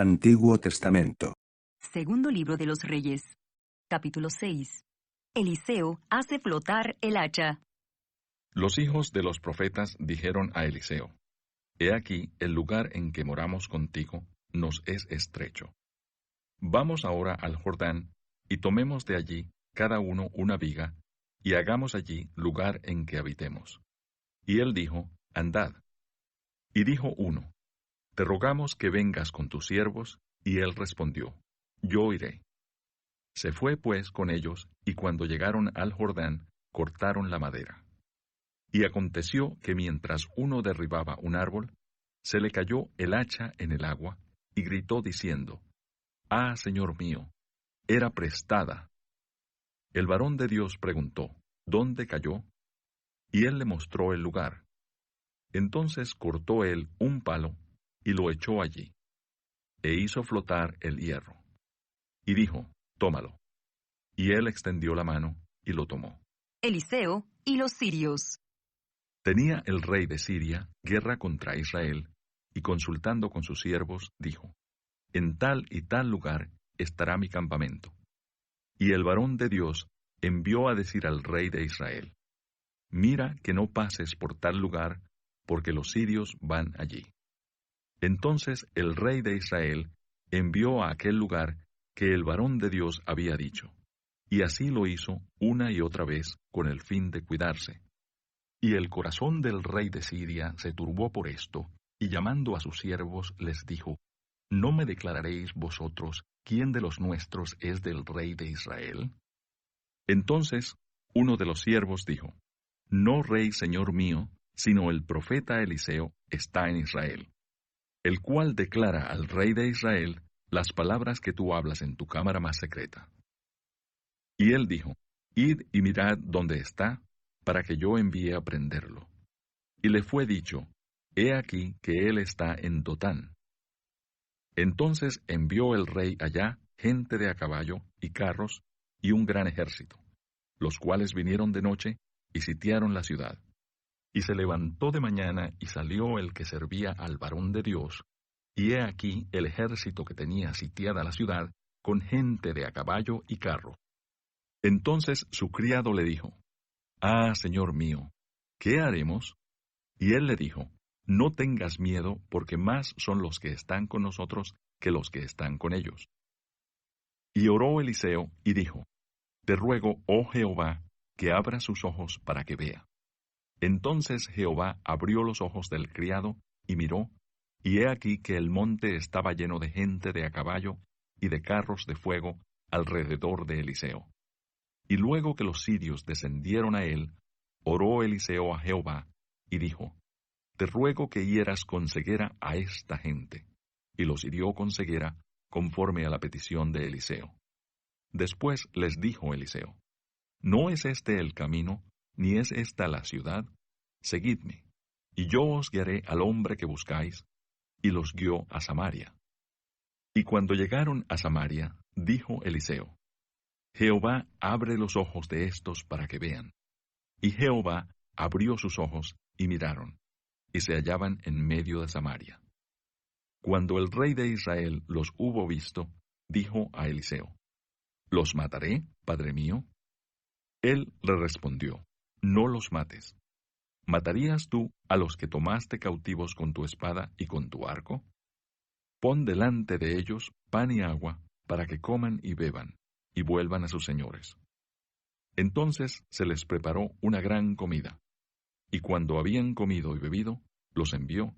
Antiguo Testamento. Segundo libro de los Reyes. Capítulo 6. Eliseo hace flotar el hacha. Los hijos de los profetas dijeron a Eliseo: He aquí, el lugar en que moramos contigo nos es estrecho. Vamos ahora al Jordán, y tomemos de allí cada uno una viga, y hagamos allí lugar en que habitemos. Y él dijo: Andad. Y dijo uno: Te rogamos que vengas con tus siervos, y él respondió: Yo iré. Se fue pues con ellos, y cuando llegaron al Jordán, cortaron la madera. Y aconteció que mientras uno derribaba un árbol, se le cayó el hacha en el agua, y gritó diciendo: Ah, Señor mío, era prestada. El varón de Dios preguntó: ¿Dónde cayó? Y él le mostró el lugar. Entonces cortó él un palo, y lo echó allí, e hizo flotar el hierro. Y dijo: Tómalo. Y él extendió la mano, y lo tomó. Eliseo y los sirios. Tenía el rey de Siria guerra contra Israel, y consultando con sus siervos, dijo: En tal y tal lugar estará mi campamento. Y el varón de Dios envió a decir al rey de Israel: Mira que no pases por tal lugar, porque los sirios van allí. Entonces el rey de Israel envió a aquel lugar que el varón de Dios había dicho, y así lo hizo una y otra vez con el fin de cuidarse. Y el corazón del rey de Siria se turbó por esto, y llamando a sus siervos les dijo: ¿No me declararéis vosotros quién de los nuestros es del rey de Israel? Entonces uno de los siervos dijo: No rey señor mío, sino el profeta Eliseo está en Israel, el cual declara al rey de Israel las palabras que tú hablas en tu cámara más secreta. Y él dijo: Id y mirad dónde está, para que yo envíe a prenderlo. Y le fue dicho: He aquí que él está en Dotán. Entonces envió el rey allá gente de a caballo y carros y un gran ejército, los cuales vinieron de noche y sitiaron la ciudad. Y se levantó de mañana y salió el que servía al varón de Dios, y he aquí el ejército que tenía sitiada la ciudad, con gente de a caballo y carro. Entonces su criado le dijo: Ah, señor mío, ¿qué haremos? Y él le dijo: No tengas miedo, porque más son los que están con nosotros que los que están con ellos. Y oró Eliseo y dijo: Te ruego, oh Jehová, que abra sus ojos para que vea. Entonces Jehová abrió los ojos del criado, y miró, y he aquí que el monte estaba lleno de gente de a caballo y de carros de fuego alrededor de Eliseo. Y luego que los sirios descendieron a él, oró Eliseo a Jehová, y dijo: Te ruego que hieras con ceguera a esta gente. Y los hirió con ceguera, conforme a la petición de Eliseo. Después les dijo Eliseo: ¿No es este el camino, ni es esta la ciudad? Seguidme, y yo os guiaré al hombre que buscáis. Y los guió a Samaria. Y cuando llegaron a Samaria, dijo Eliseo: Jehová abre los ojos de estos para que vean. Y Jehová abrió sus ojos, y miraron, y se hallaban en medio de Samaria. Cuando el rey de Israel los hubo visto, dijo a Eliseo: ¿Los mataré, padre mío? Él le respondió: No los mates. ¿Matarías tú a los que tomaste cautivos con tu espada y con tu arco? Pon delante de ellos pan y agua, para que coman y beban, y vuelvan a sus señores. Entonces se les preparó una gran comida, y cuando habían comido y bebido, los envió,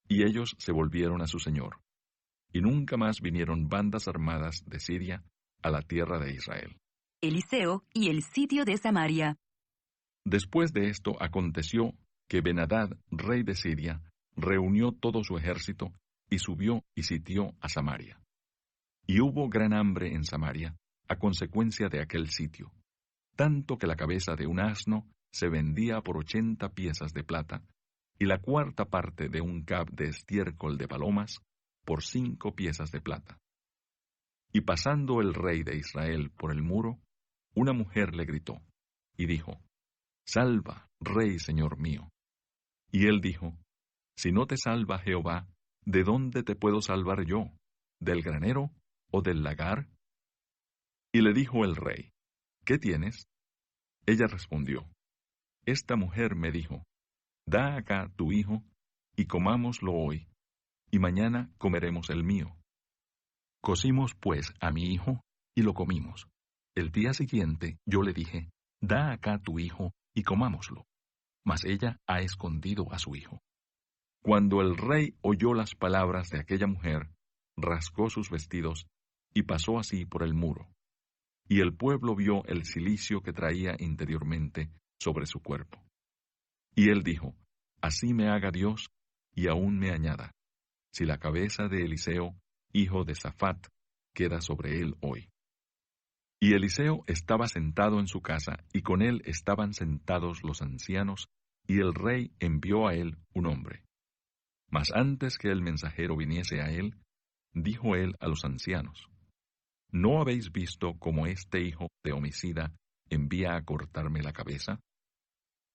y ellos se volvieron a su señor. Y nunca más vinieron bandas armadas de Siria a la tierra de Israel. Eliseo y el sitio de Samaria. Después de esto aconteció que Ben-Hadad, rey de Siria, reunió todo su ejército, y subió y sitió a Samaria. Y hubo gran hambre en Samaria, a consecuencia de aquel sitio, tanto que la cabeza de un asno se vendía por 80 piezas de plata, y la cuarta parte de un cab de estiércol de palomas por 5 piezas de plata. Y pasando el rey de Israel por el muro, una mujer le gritó, y dijo: Salva, rey señor mío. Y él dijo: Si no te salva Jehová, ¿de dónde te puedo salvar yo? del granero o del lagar? Y le dijo el rey, ¿qué tienes? Ella respondió, esta mujer me dijo, da acá tu hijo, y comámoslo hoy, y mañana comeremos el mío. Cocimos pues a mi hijo, y lo comimos. El día siguiente yo le dije, da acá tu hijo, y comámoslo. Mas ella ha escondido a su hijo. Cuando el rey oyó las palabras de aquella mujer, rasgó sus vestidos, y pasó así por el muro. Y el pueblo vio el cilicio que traía interiormente sobre su cuerpo. Y él dijo, así me haga Dios, y aún me añada, si la cabeza de Eliseo, hijo de Safat, queda sobre él hoy. Y Eliseo estaba sentado en su casa, y con él estaban sentados los ancianos, y el rey envió a él un hombre. Mas antes que el mensajero viniese a él, dijo él a los ancianos, ¿no habéis visto cómo este hijo de homicida envía a cortarme la cabeza?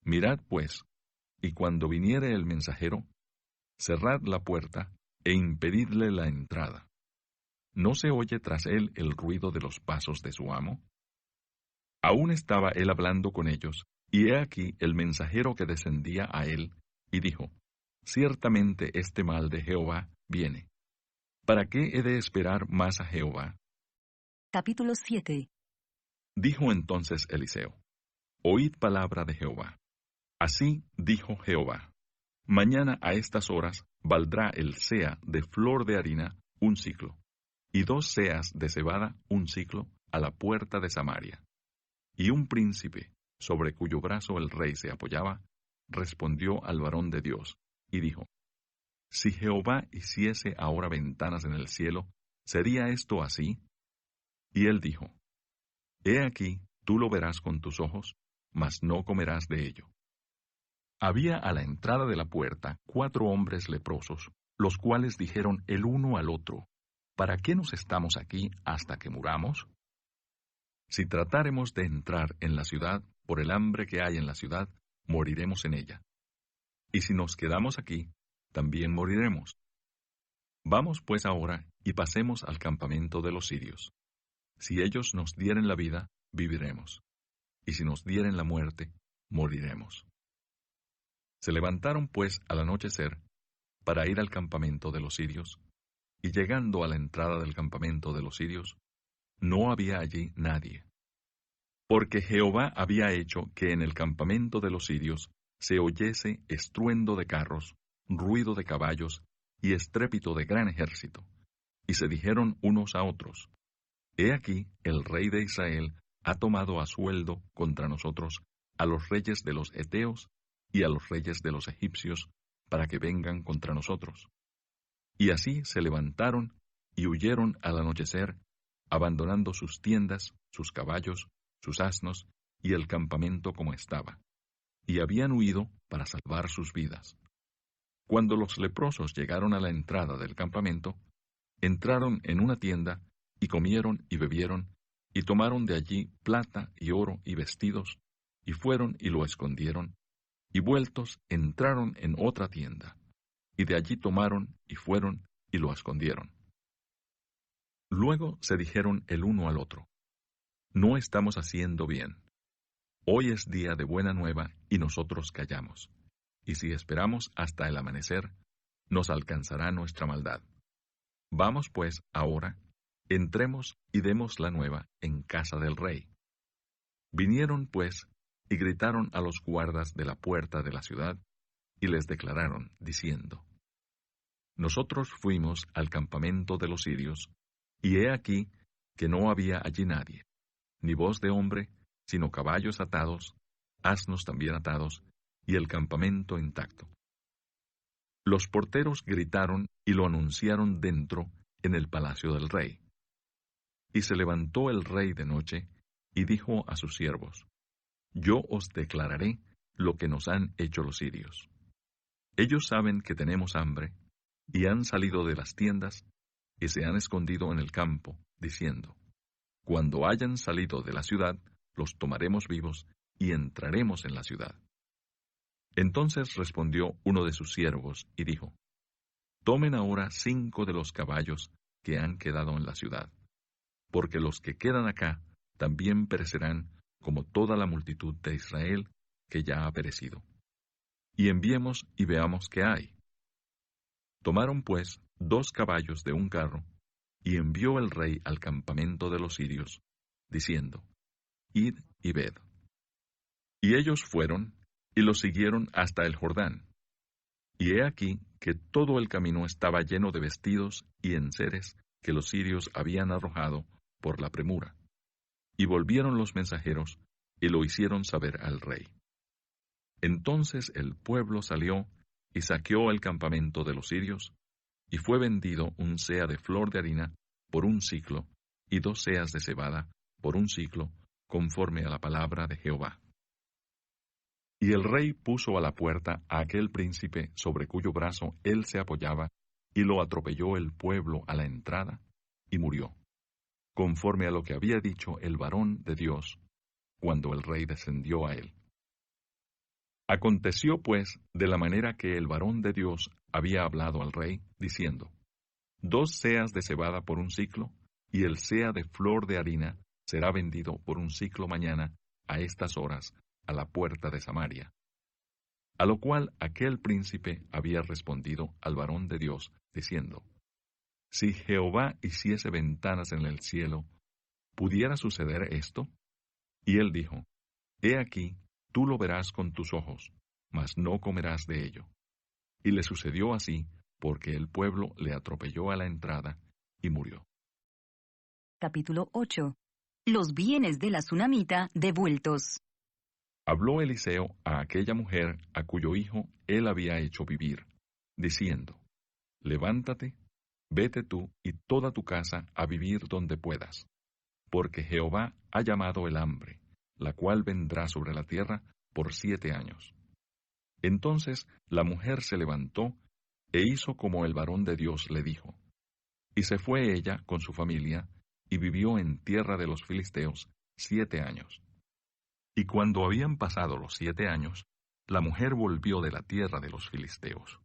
Mirad pues, y cuando viniere el mensajero, cerrad la puerta e impedidle la entrada. ¿No se oye tras él el ruido de los pasos de su amo? Aún estaba él hablando con ellos, y he aquí el mensajero que descendía a él, y dijo, ciertamente este mal de Jehová viene. ¿Para qué he de esperar más a Jehová? Capítulo 7. Dijo entonces Eliseo, oíd palabra de Jehová. Así dijo Jehová, mañana a estas horas valdrá el seah de flor de harina un siclo, y 2 seas de cebada un siclo a la puerta de Samaria. Y un príncipe, sobre cuyo brazo el rey se apoyaba, respondió al varón de Dios, y dijo, si Jehová hiciese ahora ventanas en el cielo, ¿sería esto así? Y él dijo, he aquí, tú lo verás con tus ojos, mas no comerás de ello. Había a la entrada de la puerta 4 hombres leprosos, los cuales dijeron el uno al otro, ¿para qué nos estamos aquí hasta que muramos? Si tratáremos de entrar en la ciudad, por el hambre que hay en la ciudad, moriremos en ella. Y si nos quedamos aquí, también moriremos. Vamos pues ahora y pasemos al campamento de los sirios. Si ellos nos dieren la vida, viviremos. Y si nos dieren la muerte, moriremos. Se levantaron pues al anochecer para ir al campamento de los sirios, y llegando a la entrada del campamento de los sirios, no había allí nadie. Porque Jehová había hecho que en el campamento de los sirios se oyese estruendo de carros, ruido de caballos y estrépito de gran ejército. Y se dijeron unos a otros, he aquí el rey de Israel ha tomado a sueldo contra nosotros a los reyes de los heteos y a los reyes de los egipcios, para que vengan contra nosotros. Y así se levantaron y huyeron al anochecer, abandonando sus tiendas, sus caballos, sus asnos y el campamento como estaba. Y habían huido para salvar sus vidas. Cuando los leprosos llegaron a la entrada del campamento, entraron en una tienda y comieron y bebieron, y tomaron de allí plata y oro y vestidos, y fueron y lo escondieron, y vueltos entraron en otra tienda, y de allí tomaron y fueron y lo escondieron. Luego se dijeron el uno al otro, no estamos haciendo bien. Hoy es día de buena nueva y nosotros callamos, y si esperamos hasta el amanecer, nos alcanzará nuestra maldad. Vamos pues ahora, entremos y demos la nueva en casa del rey. Vinieron pues y gritaron a los guardas de la puerta de la ciudad, y les declararon, diciendo, nosotros fuimos al campamento de los sirios, y he aquí que no había allí nadie, ni voz de hombre, sino caballos atados, asnos también atados, y el campamento intacto. Los porteros gritaron y lo anunciaron dentro, en el palacio del rey. Y se levantó el rey de noche, y dijo a sus siervos, yo os declararé lo que nos han hecho los sirios. Ellos saben que tenemos hambre, y han salido de las tiendas, y se han escondido en el campo, diciendo, cuando hayan salido de la ciudad, los tomaremos vivos, y entraremos en la ciudad. Entonces respondió uno de sus siervos, y dijo, tomen ahora 5 de los caballos que han quedado en la ciudad, porque los que quedan acá también perecerán como toda la multitud de Israel que ya ha perecido. Y enviemos y veamos qué hay. Tomaron pues 2 caballos de un carro, y envió el rey al campamento de los sirios, diciendo, Id y ved. Y ellos fueron, y los siguieron hasta el Jordán. Y he aquí que todo el camino estaba lleno de vestidos y enseres que los sirios habían arrojado por la premura. Y volvieron los mensajeros, y lo hicieron saber al rey. Entonces el pueblo salió, y saqueó el campamento de los sirios, y fue vendido un seah de flor de harina por 1 siclo, y 2 seas de cebada por 1 siclo, conforme a la palabra de Jehová. Y el rey puso a la puerta a aquel príncipe sobre cuyo brazo él se apoyaba, y lo atropelló el pueblo a la entrada, y murió, conforme a lo que había dicho el varón de Dios, cuando el rey descendió a él. Aconteció pues de la manera que el varón de Dios había hablado al rey, diciendo, 2 seas de cebada por 1 siclo, y el seah de flor de harina será vendido por 1 siclo mañana, a estas horas, a la puerta de Samaria. A lo cual aquel príncipe había respondido al varón de Dios, diciendo, Si Jehová hiciese ventanas en el cielo, ¿pudiera suceder esto? Y él dijo, He aquí, tú lo verás con tus ojos, mas no comerás de ello. Y le sucedió así, porque el pueblo le atropelló a la entrada, y murió. Capítulo 8. Los bienes de la tsunamita devueltos. Habló Eliseo a aquella mujer a cuyo hijo él había hecho vivir, diciendo, Levántate, vete tú y toda tu casa a vivir donde puedas, porque Jehová ha llamado el hambre, la cual vendrá sobre la tierra por 7 años. Entonces la mujer se levantó e hizo como el varón de Dios le dijo. Y se fue ella con su familia, y vivió en tierra de los filisteos 7 años. Y cuando habían pasado los 7 años, la mujer volvió de la tierra de los filisteos.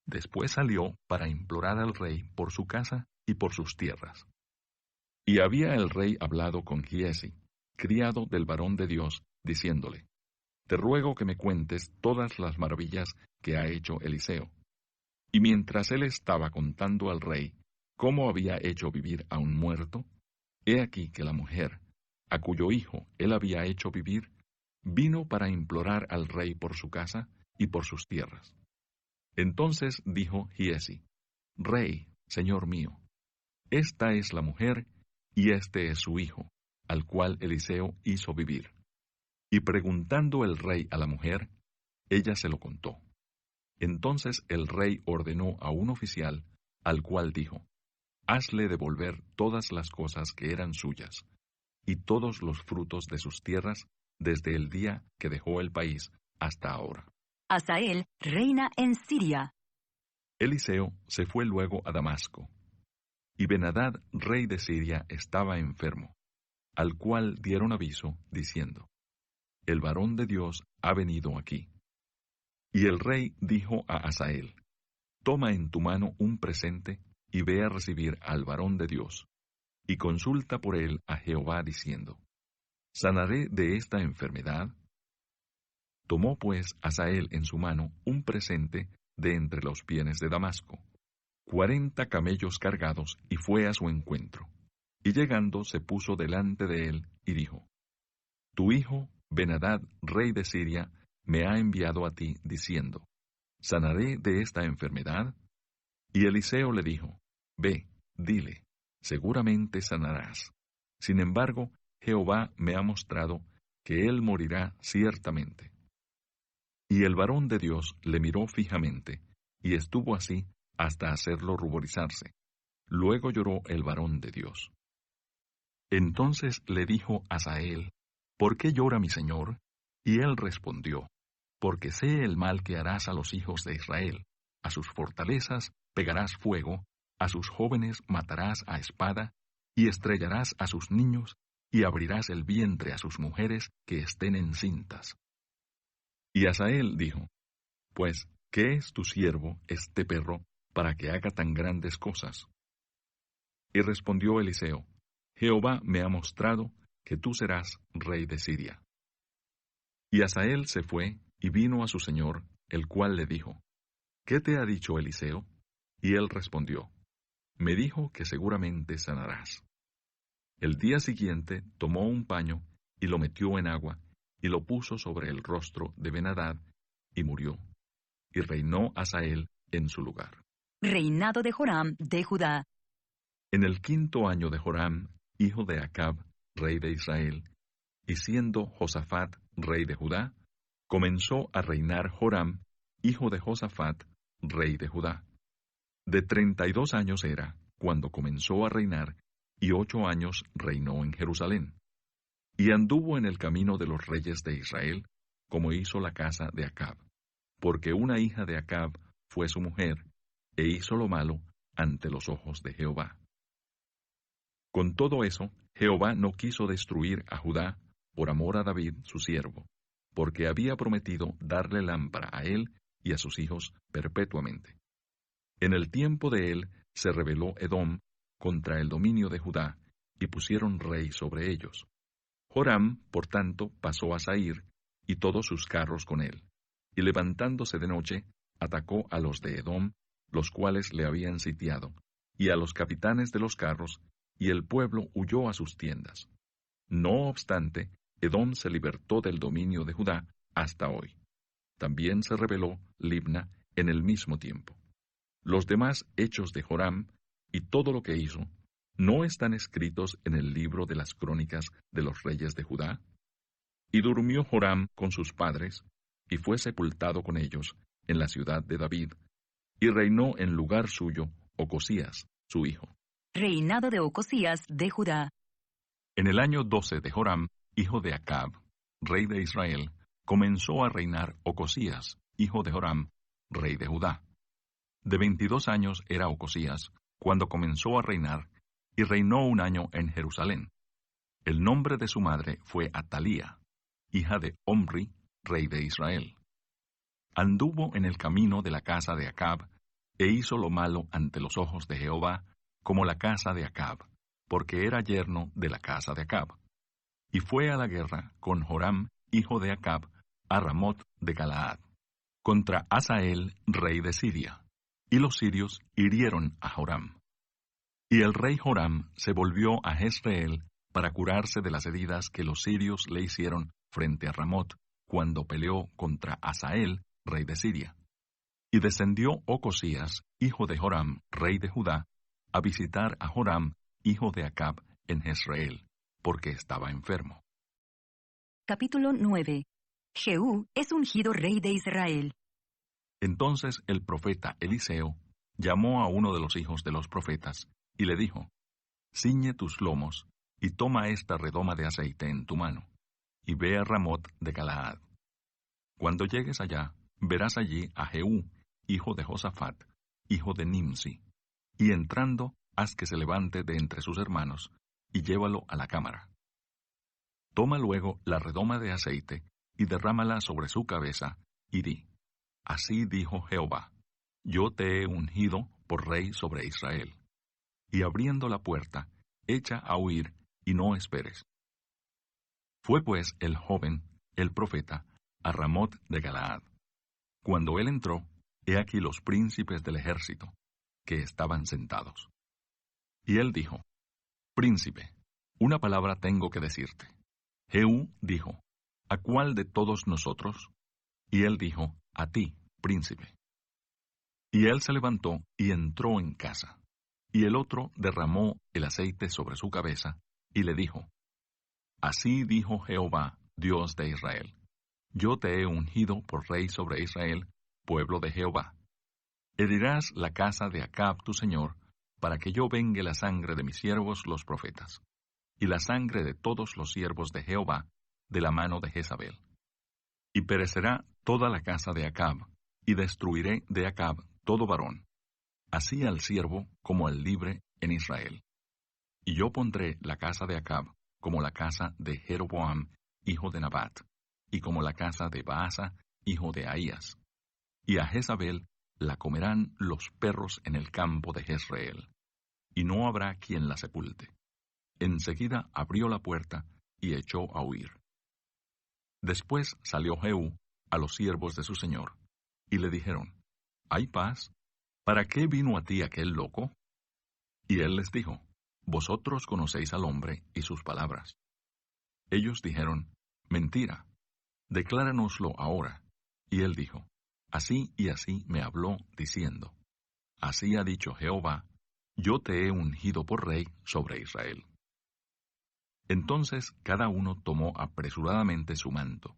Después salió para implorar al rey por su casa y por sus tierras. Y había el rey hablado con Giesi, criado del varón de Dios, diciéndole, Te ruego que me cuentes todas las maravillas que ha hecho Eliseo. Y mientras él estaba contando al rey cómo había hecho vivir a un muerto, he aquí que la mujer, a cuyo hijo él había hecho vivir, vino para implorar al rey por su casa y por sus tierras. Entonces dijo Giesi, Rey, señor mío, esta es la mujer y este es su hijo, al cual Eliseo hizo vivir. Y preguntando el rey a la mujer, ella se lo contó. Entonces el rey ordenó a un oficial, al cual dijo, Hazle devolver todas las cosas que eran suyas, y todos los frutos de sus tierras, desde el día que dejó el país hasta ahora. Hazael reina en Siria. Eliseo se fue luego a Damasco, y Ben-Hadad, rey de Siria, estaba enfermo, al cual dieron aviso, diciendo, El varón de Dios ha venido aquí. Y el rey dijo a Hazael, Toma en tu mano un presente, y ve a recibir al varón de Dios, y consulta por él a Jehová, diciendo, ¿Sanaré de esta enfermedad? Tomó pues Hazael en su mano un presente de entre los bienes de Damasco, 40 camellos cargados, y fue a su encuentro. Y llegando se puso delante de él, y dijo, Tu hijo, Ben-Hadad, rey de Siria, me ha enviado a ti, diciendo, ¿Sanaré de esta enfermedad? Y Eliseo le dijo, Ve, dile, seguramente sanarás. Sin embargo, Jehová me ha mostrado que él morirá ciertamente. Y el varón de Dios le miró fijamente, y estuvo así hasta hacerlo ruborizarse. Luego lloró el varón de Dios. Entonces le dijo Hazael, ¿Por qué llora mi señor? Y él respondió, Porque sé el mal que harás a los hijos de Israel. A sus fortalezas pegarás fuego, a sus jóvenes matarás a espada, y estrellarás a sus niños, y abrirás el vientre a sus mujeres que estén encintas. Y Hazael dijo, Pues, ¿qué es tu siervo, este perro, para que haga tan grandes cosas? Y respondió Eliseo: Jehová me ha mostrado que tú serás rey de Siria. Y Hazael se fue y vino a su señor, el cual le dijo: ¿Qué te ha dicho Eliseo? Y él respondió: Me dijo que seguramente sanarás. El día siguiente tomó un paño y lo metió en agua y lo puso sobre el rostro de Ben-Hadad y murió. Y reinó Hazael en su lugar. Reinado de Joram de Judá. En el 5.º año de Joram, hijo de Acab, rey de Israel, y siendo Josafat rey de Judá, comenzó a reinar Joram, hijo de Josafat, rey de Judá. De 32 años era cuando comenzó a reinar, y 8 años reinó en Jerusalén. Y anduvo en el camino de los reyes de Israel, como hizo la casa de Acab, porque una hija de Acab fue su mujer, e hizo lo malo ante los ojos de Jehová. Con todo eso, Jehová no quiso destruir a Judá por amor a David su siervo, porque había prometido darle lámpara a él y a sus hijos perpetuamente. En el tiempo de él se rebeló Edom contra el dominio de Judá, y pusieron rey sobre ellos. Joram, por tanto, pasó a Sair, y todos sus carros con él, y levantándose de noche, atacó a los de Edom, los cuales le habían sitiado, y a los capitanes de los carros, y el pueblo huyó a sus tiendas. No obstante, Edom se libertó del dominio de Judá hasta hoy. También se rebeló Libna en el mismo tiempo. Los demás hechos de Joram, y todo lo que hizo, ¿no están escritos en el libro de las crónicas de los reyes de Judá? Y durmió Joram con sus padres, y fue sepultado con ellos en la ciudad de David, y reinó en lugar suyo Ocosías, su hijo. Reinado de Ocosías de Judá. En el año 12 de Joram, hijo de Acab, rey de Israel, comenzó a reinar Ocosías, hijo de Joram, rey de Judá. De 22 años era Ocosías cuando comenzó a reinar, y reinó 1 año en Jerusalén. El nombre de su madre fue Atalía, hija de Omri, rey de Israel. Anduvo en el camino de la casa de Acab, e hizo lo malo ante los ojos de Jehová, como la casa de Acab, porque era yerno de la casa de Acab. Y fue a la guerra con Joram, hijo de Acab, a Ramot de Galaad, contra Hazael, rey de Siria. Y los sirios hirieron a Joram. Y el rey Joram se volvió a Jezreel para curarse de las heridas que los sirios le hicieron frente a Ramot, cuando peleó contra Hazael, rey de Siria. Y descendió Ocosías, hijo de Joram, rey de Judá, a visitar a Joram, hijo de Acab, en Jezreel, porque estaba enfermo. Capítulo 9. Jehú es ungido rey de Israel. Entonces el profeta Eliseo llamó a uno de los hijos de los profetas, y le dijo: Ciñe tus lomos, y toma esta redoma de aceite en tu mano, y ve a Ramot de Galaad. Cuando llegues allá, verás allí a Jehú, hijo de Josafat, hijo de Nimsi, y entrando, haz que se levante de entre sus hermanos, y llévalo a la cámara. Toma luego la redoma de aceite, y derrámala sobre su cabeza, y di: Así dijo Jehová: Yo te he ungido por rey sobre Israel. Y abriendo la puerta, echa a huir, y no esperes. Fue pues el joven, el profeta, a Ramot de Galaad. Cuando él entró, he aquí los príncipes del ejército, que estaban sentados. Y él dijo: Príncipe, una palabra tengo que decirte. Jehú dijo: ¿A cuál de todos nosotros? Y él dijo: A ti, príncipe. Y él se levantó y entró en casa. Y el otro derramó el aceite sobre su cabeza, y le dijo: Así dijo Jehová, Dios de Israel: Yo te he ungido por rey sobre Israel, pueblo de Jehová. Herirás la casa de Acab tu señor, para que yo vengue la sangre de mis siervos los profetas, y la sangre de todos los siervos de Jehová, de la mano de Jezabel. Y perecerá toda la casa de Acab, y destruiré de Acab todo varón, así al siervo como al libre en Israel. Y yo pondré la casa de Acab como la casa de Jeroboam, hijo de Nabat, y como la casa de Baasa, hijo de Ahías. Y a Jezabel la comerán los perros en el campo de Jezreel. y no habrá quien la sepulte. Enseguida abrió la puerta y echó a huir. Después salió Jehú a los siervos de su señor, y le dijeron, ¿hay paz? ¿Para qué vino a ti aquel loco? Y él les dijo, vosotros conocéis al hombre y sus palabras. Ellos dijeron, mentira, decláranoslo ahora. Y él dijo, así y así me habló, diciendo, así ha dicho Jehová, yo te he ungido por rey sobre Israel. Entonces cada uno tomó apresuradamente su manto,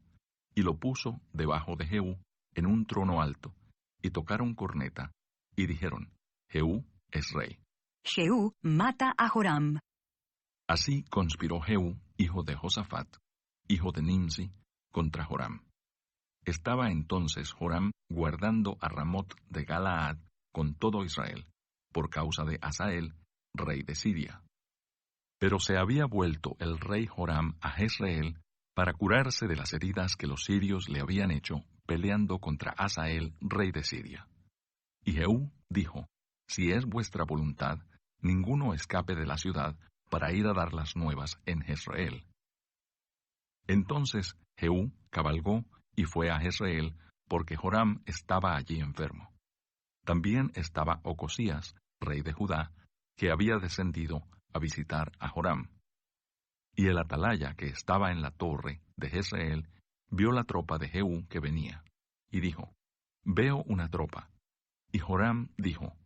y lo puso debajo de Jehú en un trono alto, y tocaron corneta, y dijeron, Jehú es rey. Jehú mata a Joram. Así conspiró Jehú, hijo de Josafat, hijo de Nimsi, contra Joram. Estaba entonces Joram guardando a Ramot de Galaad con todo Israel, por causa de Hazael, rey de Siria. Pero se había vuelto el rey Joram a Jezreel para curarse de las heridas que los sirios le habían hecho peleando contra Hazael, rey de Siria. Y Jehú dijo, si es vuestra voluntad, ninguno escape de la ciudad para ir a dar las nuevas en Jezreel. Entonces Jehú cabalgó y fue a Jezreel, porque Joram estaba allí enfermo. También estaba Ocosías, rey de Judá, que había descendido a visitar a Joram. Y el atalaya que estaba en la torre de Jezreel vio la tropa de Jehú que venía, y dijo, veo una tropa. Y Joram dijo,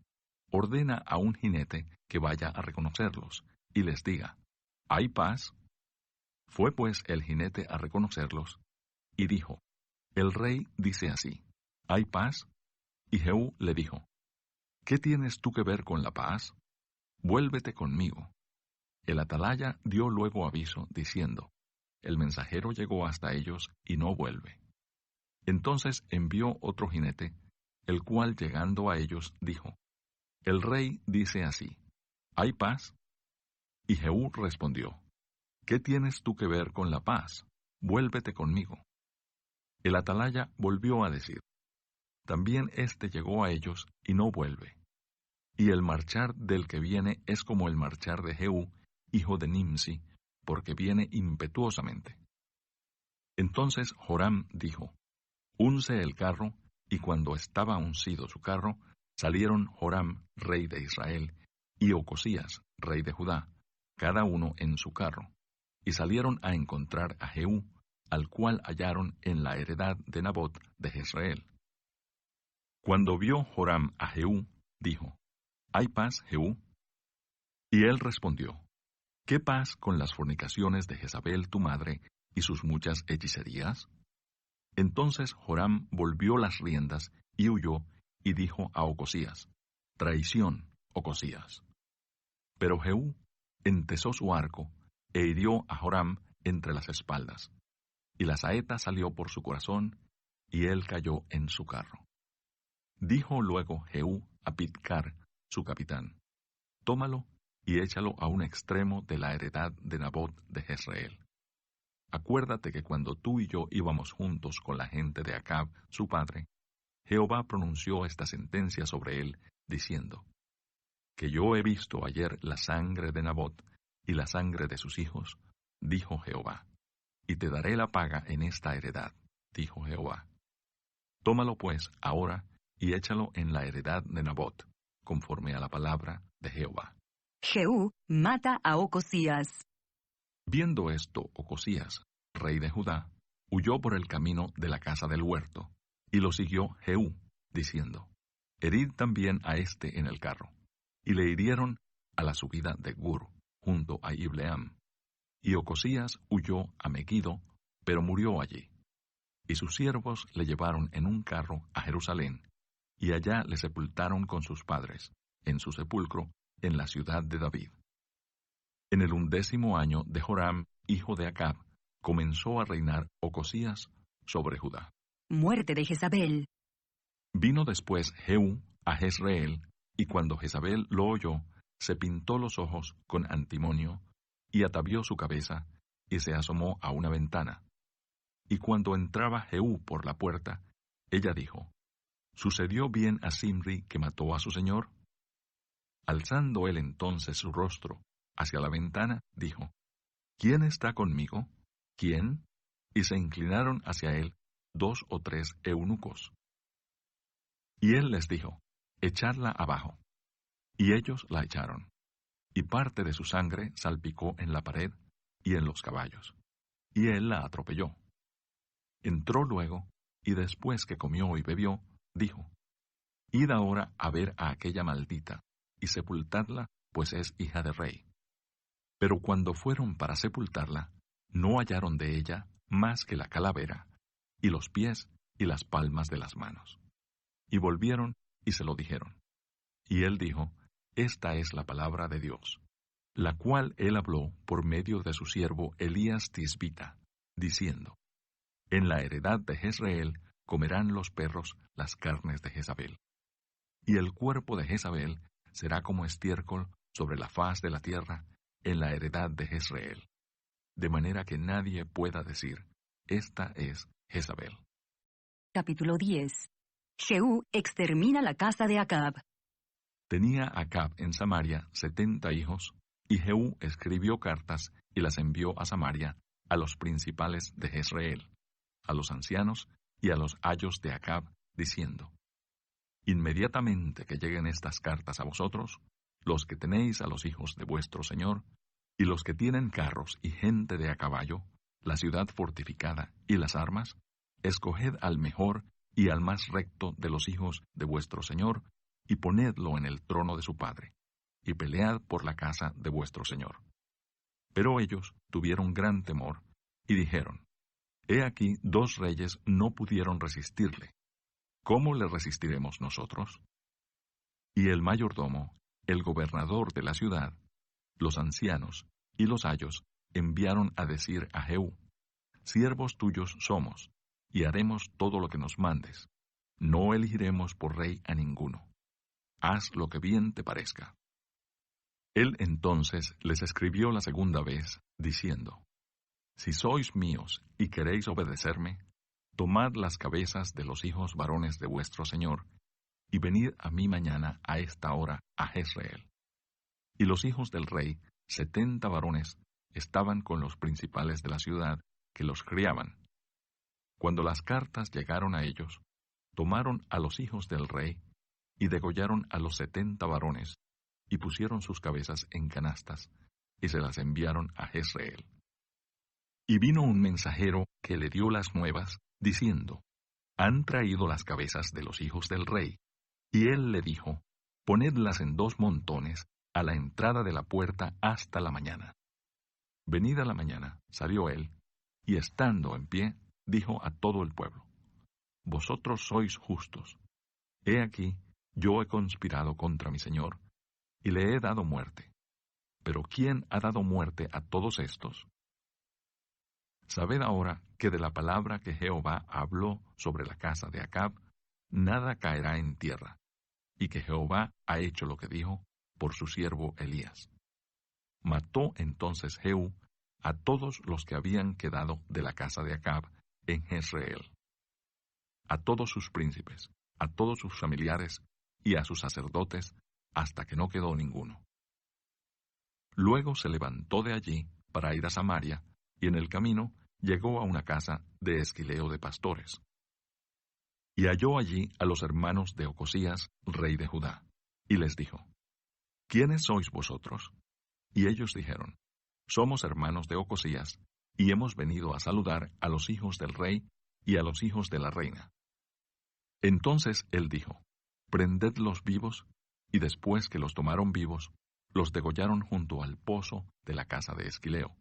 ordena a un jinete que vaya a reconocerlos, y les diga, ¿hay paz? Fue pues el jinete a reconocerlos, y dijo, el rey dice así, ¿hay paz? Y Jehú le dijo, ¿qué tienes tú que ver con la paz? Vuélvete conmigo. El atalaya dio luego aviso, diciendo, el mensajero llegó hasta ellos y no vuelve. Entonces envió otro jinete, el cual llegando a ellos dijo, el rey dice así, ¿hay paz? Y Jehú respondió, ¿qué tienes tú que ver con la paz? Vuélvete conmigo. El atalaya volvió a decir, también éste llegó a ellos y no vuelve. Y el marchar del que viene es como el marchar de Jehú, hijo de Nimsi, porque viene impetuosamente. Entonces Joram dijo, unce el carro, y cuando estaba uncido su carro, salieron Joram, rey de Israel, y Ocosías, rey de Judá, cada uno en su carro, y salieron a encontrar a Jehú, al cual hallaron en la heredad de Nabot de Jezreel. Cuando vio Joram a Jehú, dijo, ¿hay paz, Jehú? Y él respondió, ¿qué paz con las fornicaciones de Jezabel tu madre y sus muchas hechicerías? Entonces Joram volvió las riendas y huyó, y dijo a Ocosías, traición, Ocosías. Pero Jehú entesó su arco, e hirió a Joram entre las espaldas, y la saeta salió por su corazón, y él cayó en su carro. Dijo luego Jehú a Bidkar, su capitán, tómalo y échalo a un extremo de la heredad de Nabot de Jezreel. Acuérdate que cuando tú y yo íbamos juntos con la gente de Acab, su padre, Jehová pronunció esta sentencia sobre él, diciendo, que yo he visto ayer la sangre de Nabot y la sangre de sus hijos, dijo Jehová, y te daré la paga en esta heredad, dijo Jehová. Tómalo pues ahora y échalo en la heredad de Nabot, conforme a la palabra de Jehová. Jehú mata a Ocosías. Viendo esto, Ocosías, rey de Judá, huyó por el camino de la casa del huerto, y lo siguió Jehú, diciendo, herid también a este en el carro. Y le hirieron a la subida de Gur, junto a Ibleam. Y Ocosías huyó a Megiddo, pero murió allí. Y sus siervos le llevaron en un carro a Jerusalén, y allá le sepultaron con sus padres, en su sepulcro, en la ciudad de David. En el 11º año de Joram, hijo de Acab, comenzó a reinar Ocosías sobre Judá. Muerte de Jezabel. Vino después Jehú a Jezreel, y cuando Jezabel lo oyó, se pintó los ojos con antimonio, y atavió su cabeza, y se asomó a una ventana. Y cuando entraba Jehú por la puerta, ella dijo, ¿sucedió bien a Zimri que mató a su señor? Alzando él entonces su rostro hacia la ventana, dijo, ¿Quién está conmigo? ¿Quién? Y se inclinaron hacia él 2 o 3 eunucos. Y él les dijo, Echadla abajo. Y ellos la echaron. Y parte de su sangre salpicó en la pared y en los caballos. Y él la atropelló. Entró luego, y después que comió y bebió, dijo, Id ahora a ver a aquella maldita, y sepultadla, pues es hija de rey. Pero cuando fueron para sepultarla, no hallaron de ella más que la calavera, y los pies y las palmas de las manos. Y volvieron y se lo dijeron. Y él dijo, Esta es la palabra de Dios, la cual él habló por medio de su siervo Elías Tisbita, diciendo, En la heredad de Jezreel comerán los perros las carnes de Jezabel. Y el cuerpo de Jezabel será como estiércol sobre la faz de la tierra en la heredad de Jezreel, de manera que nadie pueda decir, Esta es Jezabel. Capítulo 10. Jehú extermina la casa de Acab. Tenía Acab en Samaria 70 hijos, y Jehú escribió cartas y las envió a Samaria a los principales de Jezreel, a los ancianos y a los ayos de Acab, diciendo, Inmediatamente que lleguen estas cartas a vosotros, los que tenéis a los hijos de vuestro señor, y los que tienen carros y gente de a caballo, la ciudad fortificada y las armas, escoged al mejor y al más recto de los hijos de vuestro señor, y ponedlo en el trono de su padre, y pelead por la casa de vuestro señor. Pero ellos tuvieron gran temor, y dijeron, He aquí 2 reyes no pudieron resistirle. ¿Cómo le resistiremos nosotros? Y el mayordomo, el gobernador de la ciudad, los ancianos y los ayos enviaron a decir a Jehú, Siervos tuyos somos, y haremos todo lo que nos mandes. No elegiremos por rey a ninguno. Haz lo que bien te parezca. Él entonces les escribió la segunda vez, diciendo, Si sois míos y queréis obedecerme, tomad las cabezas de los hijos varones de vuestro señor, y venid a mí mañana a esta hora a Jezreel. Y los hijos del rey, 70 varones, estaban con los principales de la ciudad, que los criaban. Cuando las cartas llegaron a ellos, tomaron a los hijos del rey, y degollaron a los 70 varones, y pusieron sus cabezas en canastas, y se las enviaron a Jezreel. Y vino un mensajero que le dio las nuevas, diciendo, Han traído las cabezas de los hijos del rey. Y él le dijo, Ponedlas en 2 montones, a la entrada de la puerta hasta la mañana. Venida la mañana, salió él, y estando en pie, dijo a todo el pueblo, Vosotros sois justos. He aquí, yo he conspirado contra mi señor, y le he dado muerte. Pero ¿quién ha dado muerte a todos estos? Sabed ahora que de la palabra que Jehová habló sobre la casa de Acab, nada caerá en tierra, y que Jehová ha hecho lo que dijo por su siervo Elías. Mató entonces Jehú a todos los que habían quedado de la casa de Acab en Jezreel, a todos sus príncipes, a todos sus familiares y a sus sacerdotes, hasta que no quedó ninguno. Luego se levantó de allí para ir a Samaria, y en el camino llegó a una casa de esquileo de pastores. Y halló allí a los hermanos de Ocosías, rey de Judá, y les dijo, ¿Quiénes sois vosotros? Y ellos dijeron, Somos hermanos de Ocosías, y hemos venido a saludar a los hijos del rey y a los hijos de la reina. Entonces él dijo, Prendedlos vivos, y después que los tomaron vivos, los degollaron junto al pozo de la casa de Esquileo.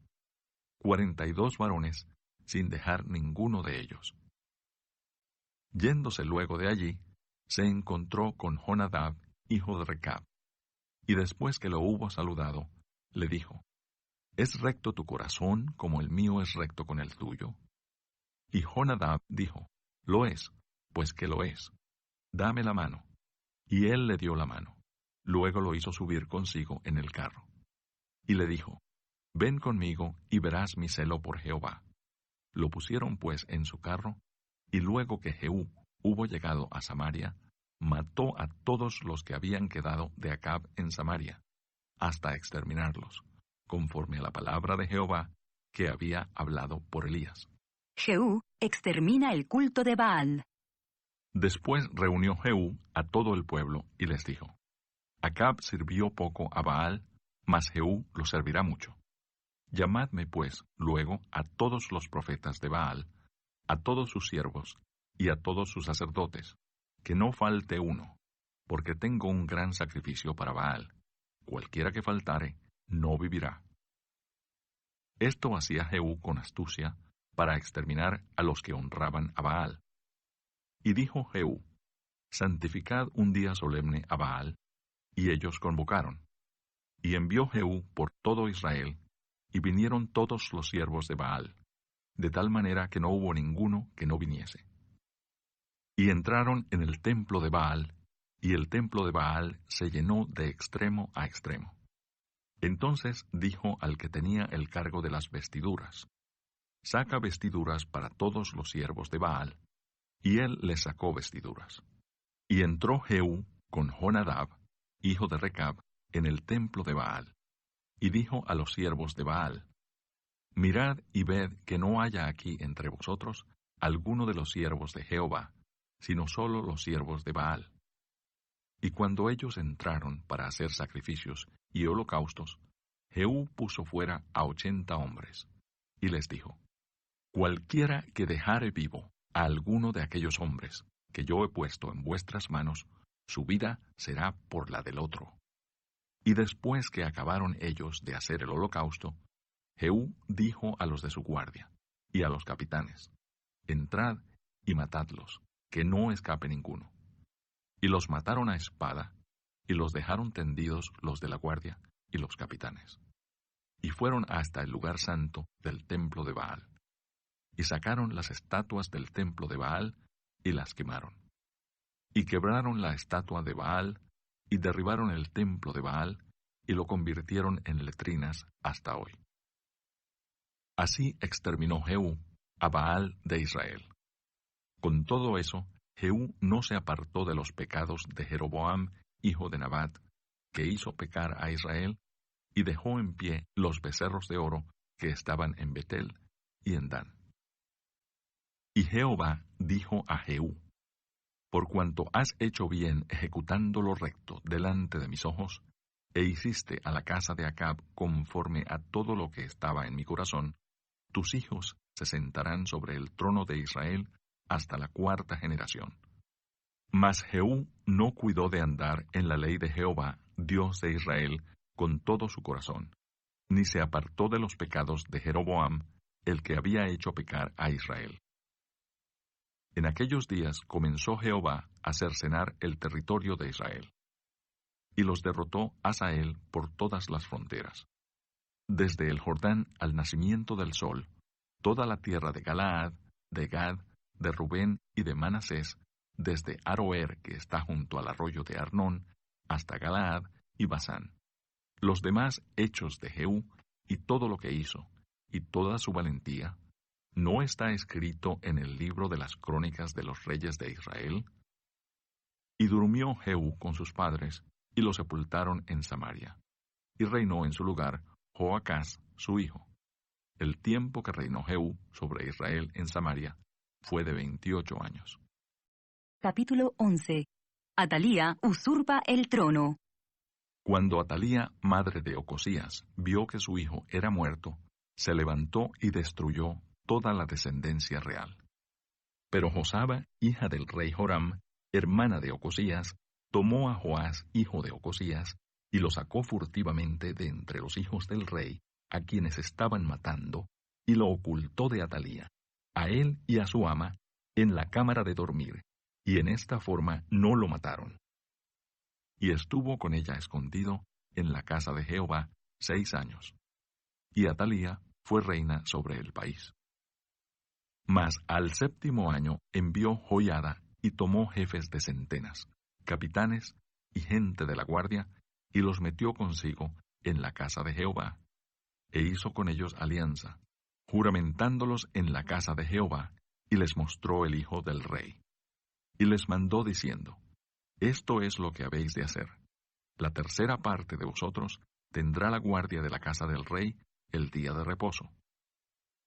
42 varones, sin dejar ninguno de ellos. Yéndose luego de allí, se encontró con Jonadab, hijo de Recab, y después que lo hubo saludado, le dijo, ¿Es recto tu corazón como el mío es recto con el tuyo? Y Jonadab dijo, Lo es, pues que lo es. Dame la mano. Y él le dio la mano. Luego lo hizo subir consigo en el carro. Y le dijo, Ven conmigo y verás mi celo por Jehová. Lo pusieron pues en su carro, y luego que Jehú hubo llegado a Samaria, mató a todos los que habían quedado de Acab en Samaria, hasta exterminarlos, conforme a la palabra de Jehová que había hablado por Elías. Jehú extermina el culto de Baal. Después reunió Jehú a todo el pueblo y les dijo: Acab sirvió poco a Baal, mas Jehú lo servirá mucho. Llamadme pues luego a todos los profetas de Baal, a todos sus siervos y a todos sus sacerdotes, que no falte uno, porque tengo un gran sacrificio para Baal. Cualquiera que faltare, no vivirá. Esto hacía Jehú con astucia, para exterminar a los que honraban a Baal. Y dijo Jehú: Santificad un día solemne a Baal, y ellos convocaron. Y envió Jehú por todo Israel, y vinieron todos los siervos de Baal, de tal manera que no hubo ninguno que no viniese. Y entraron en el templo de Baal, y el templo de Baal se llenó de extremo a extremo. Entonces dijo al que tenía el cargo de las vestiduras: Saca vestiduras para todos los siervos de Baal. Y él les sacó vestiduras. Y entró Jehú con Jonadab, hijo de Recab, en el templo de Baal, y dijo a los siervos de Baal: Mirad y ved que no haya aquí entre vosotros alguno de los siervos de Jehová, sino solo los siervos de Baal. Y cuando ellos entraron para hacer sacrificios y holocaustos, Jehú puso fuera a 80 hombres, y les dijo: Cualquiera que dejare vivo a alguno de aquellos hombres que yo he puesto en vuestras manos, su vida será por la del otro. Y después que acabaron ellos de hacer el holocausto, Jehú dijo a los de su guardia y a los capitanes: Entrad y matadlos, que no escape ninguno. Y los mataron a espada, y los dejaron tendidos los de la guardia y los capitanes. Y fueron hasta el lugar santo del templo de Baal. Y sacaron las estatuas del templo de Baal, y las quemaron. Y quebraron la estatua de Baal, y derribaron el templo de Baal, y lo convirtieron en letrinas hasta hoy. Así exterminó Jehú a Baal de Israel. Con todo eso, Jehú no se apartó de los pecados de Jeroboam, hijo de Nabat, que hizo pecar a Israel, y dejó en pie los becerros de oro que estaban en Betel y en Dan. Y Jehová dijo a Jehú: Por cuanto has hecho bien ejecutando lo recto delante de mis ojos, e hiciste a la casa de Acab conforme a todo lo que estaba en mi corazón, tus hijos se sentarán sobre el trono de Israel hasta la 4ª generación. Mas Jehú no cuidó de andar en la ley de Jehová, Dios de Israel, con todo su corazón, ni se apartó de los pecados de Jeroboam, el que había hecho pecar a Israel. En aquellos días comenzó Jehová a cercenar el territorio de Israel, y los derrotó Hazael por todas las fronteras. Desde el Jordán al nacimiento del sol, toda la tierra de Galaad, de Gad, de Rubén y de Manasés, desde Aroer, que está junto al arroyo de Arnón, hasta Galaad y Basán. Los demás hechos de Jehú, y todo lo que hizo, y toda su valentía, ¿no está escrito en el libro de las crónicas de los reyes de Israel? Y durmió Jehú con sus padres, y lo sepultaron en Samaria. Y reinó en su lugar Joacás, su hijo. El tiempo que reinó Jehú sobre Israel en Samaria fue de 28 años. Capítulo 11. Atalía usurpa el trono. Cuando Atalía, madre de Ocosías, vio que su hijo era muerto, se levantó y destruyó toda la descendencia real. Pero Josaba, hija del rey Joram, hermana de Ocosías, tomó a Joás, hijo de Ocosías, y lo sacó furtivamente de entre los hijos del rey, a quienes estaban matando, y lo ocultó de Atalía, a él y a su ama, en la cámara de dormir, y en esta forma no lo mataron. Y estuvo con ella escondido en la casa de Jehová 6 años. Y Atalía fue reina sobre el país. Mas al 7º año envió Joiada y tomó jefes de centenas, capitanes y gente de la guardia, y los metió consigo en la casa de Jehová, e hizo con ellos alianza, juramentándolos en la casa de Jehová, y les mostró el hijo del rey. Y les mandó diciendo: Esto es lo que habéis de hacer. La tercera parte de vosotros tendrá la guardia de la casa del rey el día de reposo.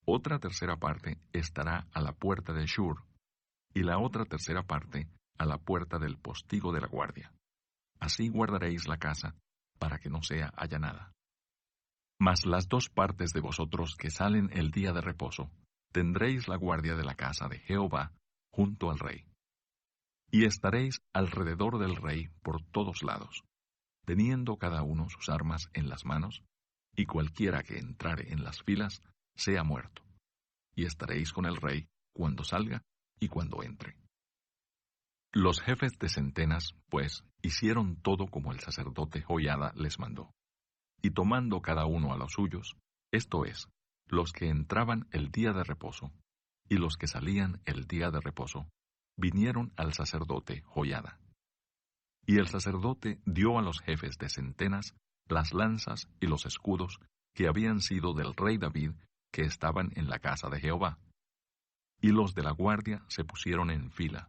Otra tercera parte estará a la puerta de Shur, y la otra tercera parte a la puerta del postigo de la guardia. Así guardaréis la casa, para que no sea allanada. Mas las dos partes de vosotros que salen el día de reposo, tendréis la guardia de la casa de Jehová junto al rey. Y estaréis alrededor del rey por todos lados, teniendo cada uno sus armas en las manos, y cualquiera que entrare en las filas sea muerto. Y estaréis con el rey cuando salga y cuando entre. Los jefes de centenas, pues, hicieron todo como el sacerdote Joiada les mandó. Y tomando cada uno a los suyos, esto es, los que entraban el día de reposo, y los que salían el día de reposo, vinieron al sacerdote Joiada. Y el sacerdote dio a los jefes de centenas las lanzas y los escudos que habían sido del rey David, que estaban en la casa de Jehová. Y los de la guardia se pusieron en fila,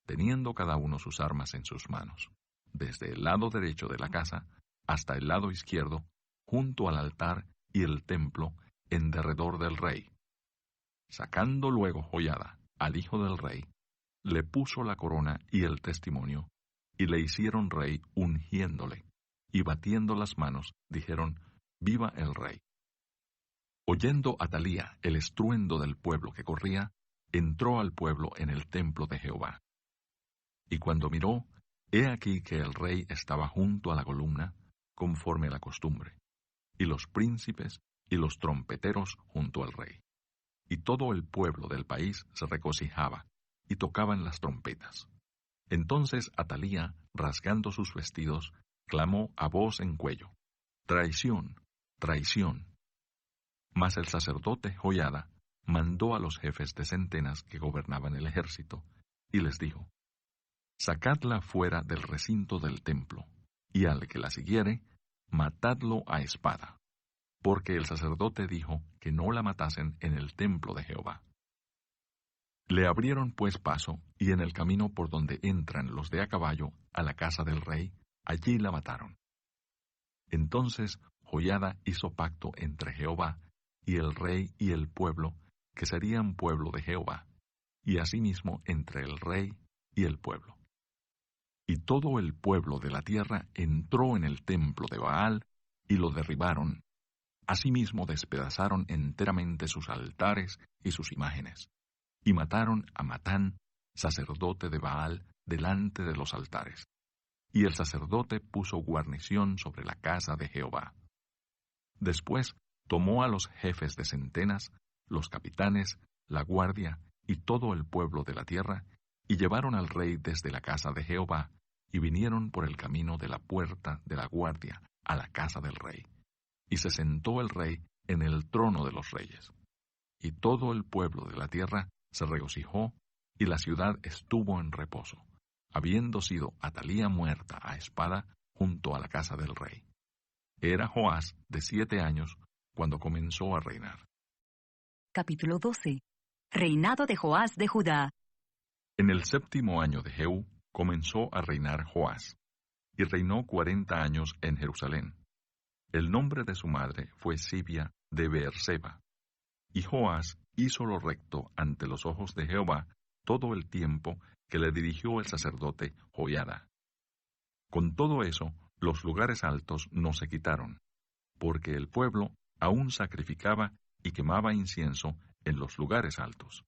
teniendo cada uno sus armas en sus manos, desde el lado derecho de la casa hasta el lado izquierdo, junto al altar y el templo, en derredor del rey. Sacando luego Joiada al hijo del rey, le puso la corona y el testimonio, y le hicieron rey ungiéndole, y batiendo las manos, dijeron, «Viva el rey». Oyendo Atalía el estruendo del pueblo que corría, entró al pueblo en el templo de Jehová. Y cuando miró, he aquí que el rey estaba junto a la columna, conforme a la costumbre, y los príncipes y los trompeteros junto al rey. Y todo el pueblo del país se regocijaba, y tocaban las trompetas. Entonces Atalía, rasgando sus vestidos, clamó a voz en cuello, «¡Traición! ¡Traición!». Mas el sacerdote Joiada mandó a los jefes de centenas que gobernaban el ejército, y les dijo, «Sacadla fuera del recinto del templo, y al que la siguiere, matadlo a espada», porque el sacerdote dijo que no la matasen en el templo de Jehová. Le abrieron pues paso, y en el camino por donde entran los de a caballo a la casa del rey, allí la mataron. Entonces Joiada hizo pacto entre Jehová y el rey y el pueblo, que serían pueblo de Jehová, y asimismo entre el rey y el pueblo. Y todo el pueblo de la tierra entró en el templo de Baal, y lo derribaron. Asimismo despedazaron enteramente sus altares y sus imágenes, y mataron a Matán, sacerdote de Baal, delante de los altares. Y el sacerdote puso guarnición sobre la casa de Jehová. Después tomó a los jefes de centenas, los capitanes, la guardia y todo el pueblo de la tierra, y llevaron al rey desde la casa de Jehová, y vinieron por el camino de la puerta de la guardia a la casa del rey. Y se sentó el rey en el trono de los reyes. Y todo el pueblo de la tierra se regocijó, y la ciudad estuvo en reposo, habiendo sido Atalía muerta a espada junto a la casa del rey. Era Joás de 7 años cuando comenzó a reinar. Capítulo 12. Reinado de Joás de Judá. En el 7º año de Jehú comenzó a reinar Joás, y reinó 40 años en Jerusalén. El nombre de su madre fue Sibia de Beerseba. Y Joás hizo lo recto ante los ojos de Jehová todo el tiempo que le dirigió el sacerdote Joiada. Con todo eso, los lugares altos no se quitaron, porque el pueblo aún sacrificaba y quemaba incienso en los lugares altos.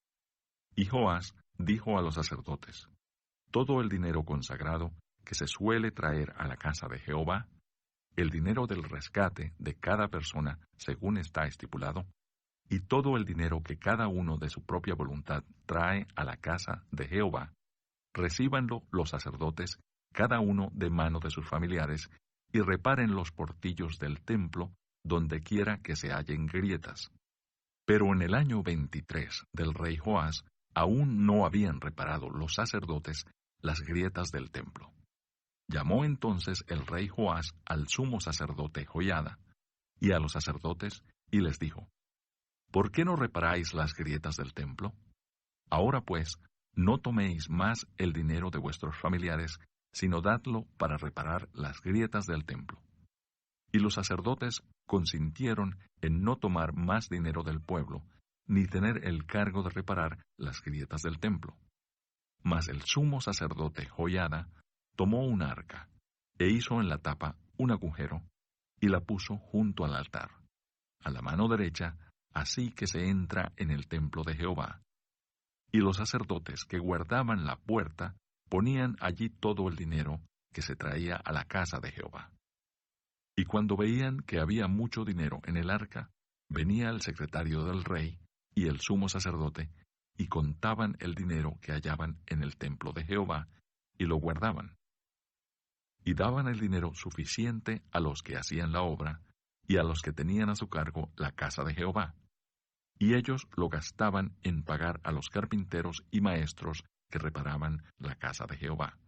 Y Joás dijo a los sacerdotes, todo el dinero consagrado que se suele traer a la casa de Jehová, el dinero del rescate de cada persona según está estipulado, y todo el dinero que cada uno de su propia voluntad trae a la casa de Jehová, recíbanlo los sacerdotes, cada uno de mano de sus familiares, y reparen los portillos del templo donde quiera que se hallen grietas. Pero en el año 23 del rey Joás, aún no habían reparado los sacerdotes las grietas del templo. Llamó entonces el rey Joás al sumo sacerdote Joiada, y a los sacerdotes, y les dijo, ¿por qué no reparáis las grietas del templo? Ahora pues, no toméis más el dinero de vuestros familiares, sino dadlo para reparar las grietas del templo. Y los sacerdotes consintieron en no tomar más dinero del pueblo, ni tener el cargo de reparar las grietas del templo. Mas el sumo sacerdote Joiada tomó un arca, e hizo en la tapa un agujero, y la puso junto al altar, a la mano derecha, así que se entra en el templo de Jehová. Y los sacerdotes que guardaban la puerta ponían allí todo el dinero que se traía a la casa de Jehová. Y cuando veían que había mucho dinero en el arca, venía el secretario del rey y el sumo sacerdote, y contaban el dinero que hallaban en el templo de Jehová, y lo guardaban. Y daban el dinero suficiente a los que hacían la obra, y a los que tenían a su cargo la casa de Jehová. Y ellos lo gastaban en pagar a los carpinteros y maestros que reparaban la casa de Jehová,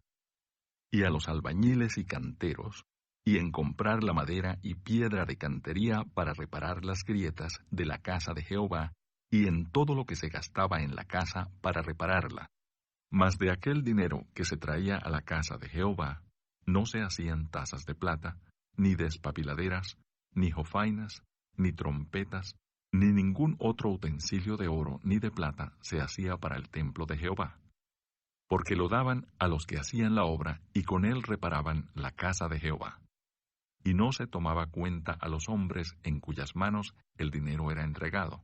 y a los albañiles y canteros, y en comprar la madera y piedra de cantería para reparar las grietas de la casa de Jehová, y en todo lo que se gastaba en la casa para repararla. Mas de aquel dinero que se traía a la casa de Jehová, no se hacían tazas de plata, ni despabiladeras, ni jofainas, ni trompetas, ni ningún otro utensilio de oro ni de plata se hacía para el templo de Jehová, porque lo daban a los que hacían la obra y con él reparaban la casa de Jehová. Y no se tomaba cuenta a los hombres en cuyas manos el dinero era entregado,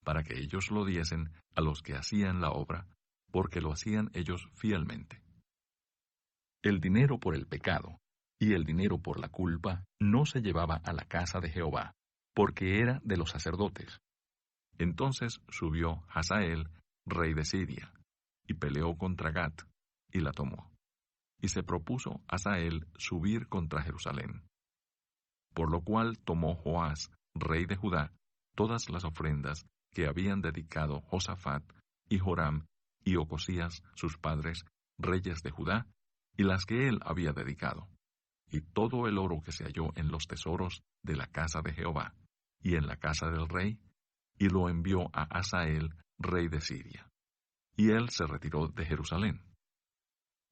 para que ellos lo diesen a los que hacían la obra, porque lo hacían ellos fielmente. El dinero por el pecado y el dinero por la culpa no se llevaba a la casa de Jehová, porque era de los sacerdotes. Entonces subió Hazael, rey de Siria, y peleó contra Gat, y la tomó. Y se propuso Hazael subir contra Jerusalén. Por lo cual tomó Joás, rey de Judá, todas las ofrendas que habían dedicado Josafat y Joram y Ocosías, sus padres, reyes de Judá, y las que él había dedicado, y todo el oro que se halló en los tesoros de la casa de Jehová, y en la casa del rey, y lo envió a Hazael, rey de Siria. Y él se retiró de Jerusalén.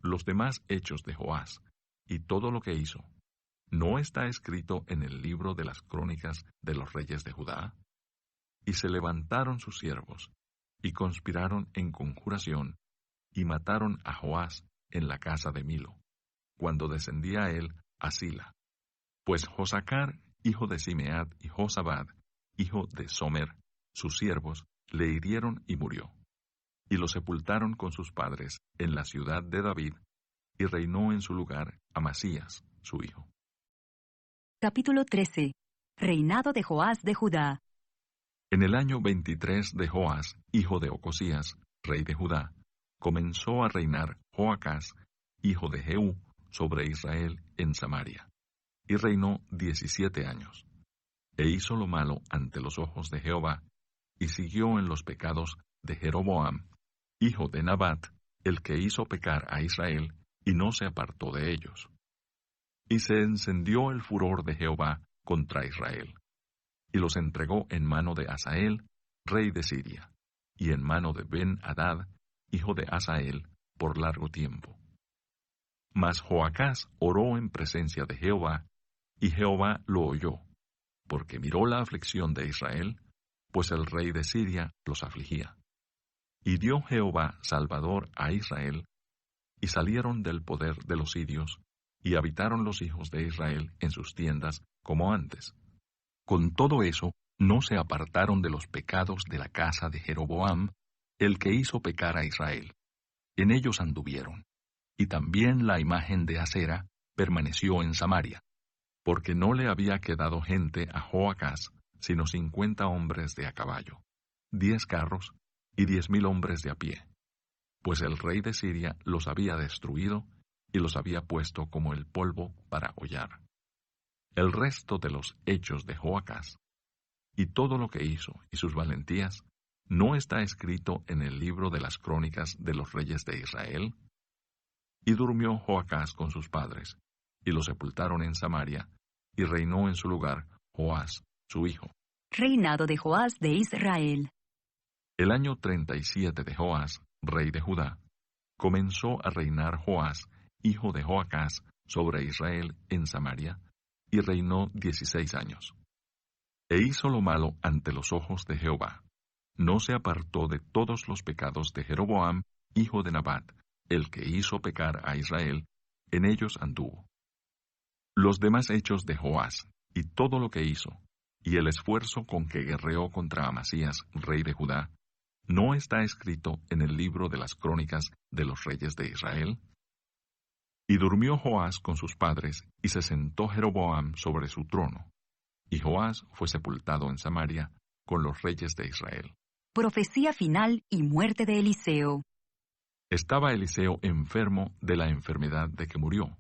Los demás hechos de Joás, y todo lo que hizo, ¿no está escrito en el libro de las crónicas de los reyes de Judá? Y se levantaron sus siervos, y conspiraron en conjuración, y mataron a Joás en la casa de Milo, cuando descendía él a Sila. Pues Josacar, hijo de Simeat, y Josabad, hijo de Somer, sus siervos, le hirieron y murió. Y lo sepultaron con sus padres en la ciudad de David, y reinó en su lugar Amasías, su hijo. Capítulo 13. Reinado de Joás de Judá. En el año 23 de Joás, hijo de Ocosías, rey de Judá, comenzó a reinar Joacás, hijo de Jehú, sobre Israel en Samaria, y reinó 17 años. E hizo lo malo ante los ojos de Jehová, y siguió en los pecados de Jeroboam, hijo de Nabat, el que hizo pecar a Israel, y no se apartó de ellos. Y se encendió el furor de Jehová contra Israel, y los entregó en mano de Hazael, rey de Siria, y en mano de Ben-Hadad, hijo de Hazael, por largo tiempo. Mas Joacás oró en presencia de Jehová, y Jehová lo oyó, porque miró la aflicción de Israel, pues el rey de Siria los afligía. Y dio Jehová salvador a Israel, y salieron del poder de los sirios, y habitaron los hijos de Israel en sus tiendas como antes. Con todo eso, no se apartaron de los pecados de la casa de Jeroboam, el que hizo pecar a Israel. En ellos anduvieron. Y también la imagen de Acera permaneció en Samaria, porque no le había quedado gente a Joacás, sino 50 hombres de a caballo, 10 carros y 10,000 hombres de a pie, pues el rey de Siria los había destruido y los había puesto como el polvo para hollar. El resto de los hechos de Joacás, y todo lo que hizo y sus valentías, ¿no está escrito en el libro de las crónicas de los reyes de Israel? Y durmió Joacás con sus padres, y lo sepultaron en Samaria, y reinó en su lugar Joás, su hijo. Reinado de Joás de Israel. El año 37 de Joás, rey de Judá, comenzó a reinar Joás, hijo de Joacás, sobre Israel en Samaria, y reinó 16 años. E hizo lo malo ante los ojos de Jehová. No se apartó de todos los pecados de Jeroboam, hijo de Nabat, el que hizo pecar a Israel, en ellos anduvo. Los demás hechos de Joás, y todo lo que hizo, y el esfuerzo con que guerreó contra Amasías, rey de Judá, ¿no está escrito en el libro de las crónicas de los reyes de Israel? Y durmió Joás con sus padres, y se sentó Jeroboam sobre su trono. Y Joás fue sepultado en Samaria con los reyes de Israel. Profecía final y muerte de Eliseo. Estaba Eliseo enfermo de la enfermedad de que murió.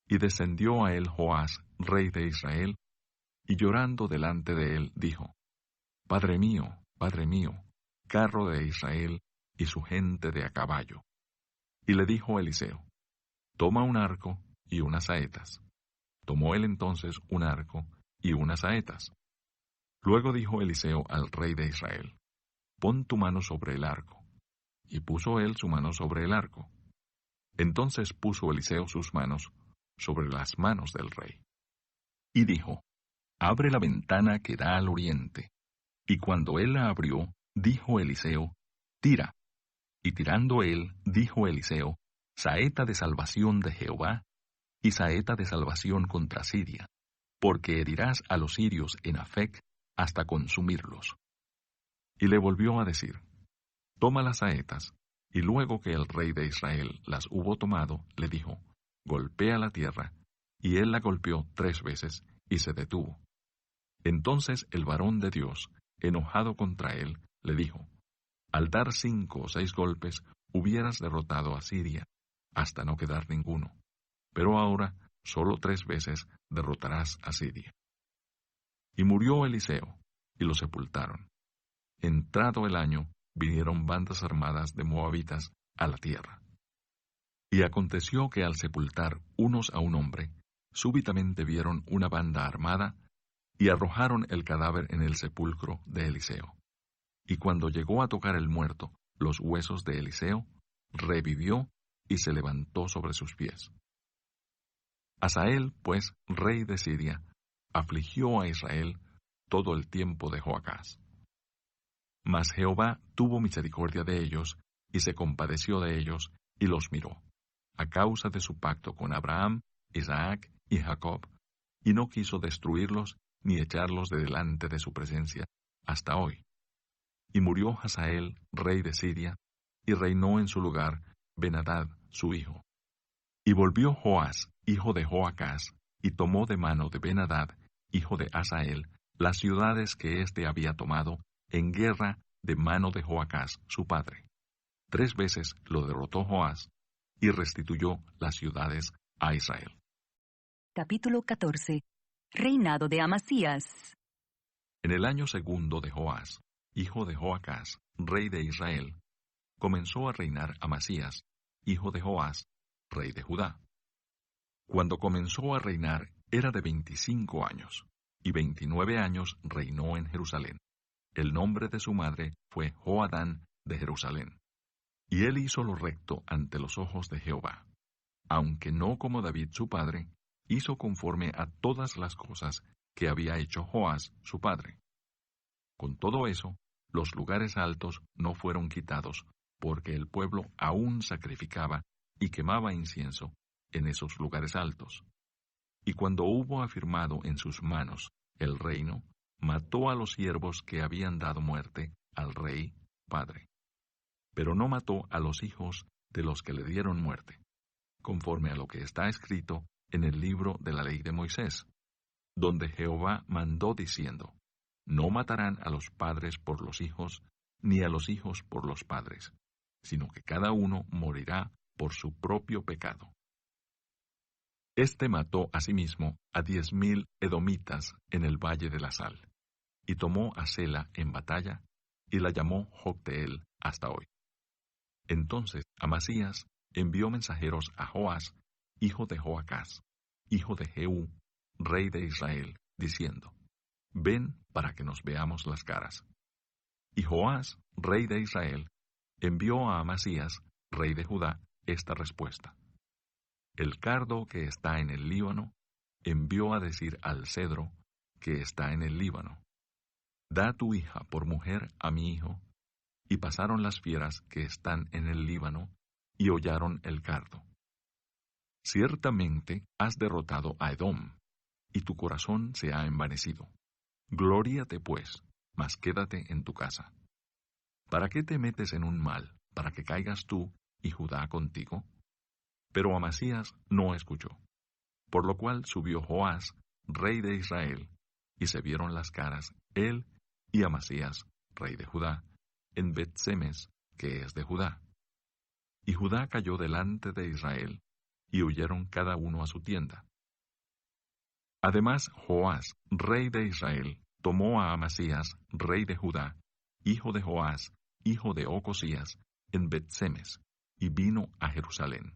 Y descendió a él Joás, rey de Israel, y llorando delante de él dijo: Padre mío, carro de Israel y su gente de a caballo. Y le dijo Eliseo: Toma un arco y unas saetas. Tomó él entonces un arco y unas saetas. Luego dijo Eliseo al rey de Israel: Pon tu mano sobre el arco. Y puso él su mano sobre el arco. Entonces puso Eliseo sus manos sobre las manos del rey. Y dijo: Abre la ventana que da al oriente. Y cuando él la abrió, dijo Eliseo: Tira. Y tirando él, dijo Eliseo: Saeta de salvación de Jehová, y saeta de salvación contra Siria, porque herirás a los sirios en Afec hasta consumirlos. Y le volvió a decir: Toma las saetas. Y luego que el rey de Israel las hubo tomado, le dijo: Golpea la tierra. Y él la golpeó 3 veces, y se detuvo. Entonces el varón de Dios, enojado contra él, le dijo: Al dar 5 o 6 golpes, hubieras derrotado a Siria, hasta no quedar ninguno. Pero ahora, solo 3 veces derrotarás a Siria. Y murió Eliseo, y lo sepultaron. Entrado el año, vinieron bandas armadas de moabitas a la tierra. Y aconteció que al sepultar unos a un hombre, súbitamente vieron una banda armada, y arrojaron el cadáver en el sepulcro de Eliseo. Y cuando llegó a tocar el muerto los huesos de Eliseo, revivió y se levantó sobre sus pies. Hazael, pues, rey de Siria, afligió a Israel todo el tiempo de Joacás. Mas Jehová tuvo misericordia de ellos, y se compadeció de ellos, y los miró, a causa de su pacto con Abraham, Isaac y Jacob, y no quiso destruirlos ni echarlos de delante de su presencia, hasta hoy. Y murió Hazael, rey de Siria, y reinó en su lugar Ben-Hadad, su hijo. Y volvió Joás, hijo de Joacás, y tomó de mano de Ben-Hadad, hijo de Hazael, las ciudades que éste había tomado en guerra de mano de Joacás, su padre. 3 veces lo derrotó Joás, y restituyó las ciudades a Israel. Capítulo 14. Reinado de Amasías. En el año 2 de Joás, hijo de Joacás, rey de Israel, comenzó a reinar Amasías, hijo de Joás, rey de Judá. Cuando comenzó a reinar era de 25 años, y 29 años reinó en Jerusalén. El nombre de su madre fue Joadán de Jerusalén. Y él hizo lo recto ante los ojos de Jehová. Aunque no como David su padre, hizo conforme a todas las cosas que había hecho Joás su padre. Con todo eso, los lugares altos no fueron quitados, porque el pueblo aún sacrificaba y quemaba incienso en esos lugares altos. Y cuando hubo afirmado en sus manos el reino, mató a los siervos que habían dado muerte al rey padre. Pero no mató a los hijos de los que le dieron muerte, conforme a lo que está escrito en el libro de la ley de Moisés, donde Jehová mandó diciendo: No matarán a los padres por los hijos, ni a los hijos por los padres, sino que cada uno morirá por su propio pecado. Este mató asimismo a 10,000 edomitas en el valle de la sal, y tomó a Sela en batalla, y la llamó Jocteel hasta hoy. Entonces Amasías envió mensajeros a Joás, hijo de Joacás, hijo de Jehú, rey de Israel, diciendo: Ven para que nos veamos las caras. Y Joás, rey de Israel, envió a Amasías, rey de Judá, esta respuesta: el cardo que está en el Líbano envió a decir al cedro que está en el Líbano: da tu hija por mujer a mi hijo. Y pasaron las fieras que están en el Líbano, y hollaron el cardo. Ciertamente has derrotado a Edom, y tu corazón se ha envanecido. Glóriate pues, mas quédate en tu casa. ¿Para qué te metes en un mal, para que caigas tú y Judá contigo? Pero Amasías no escuchó, por lo cual subió Joás, rey de Israel, y se vieron las caras, él y Amasías, rey de Judá, en Bet-Semes, que es de Judá. Y Judá cayó delante de Israel, y huyeron cada uno a su tienda. Además, Joás, rey de Israel, tomó a Amasías, rey de Judá, hijo de Joás, hijo de Ocosías, en Bet-Semes, y vino a Jerusalén.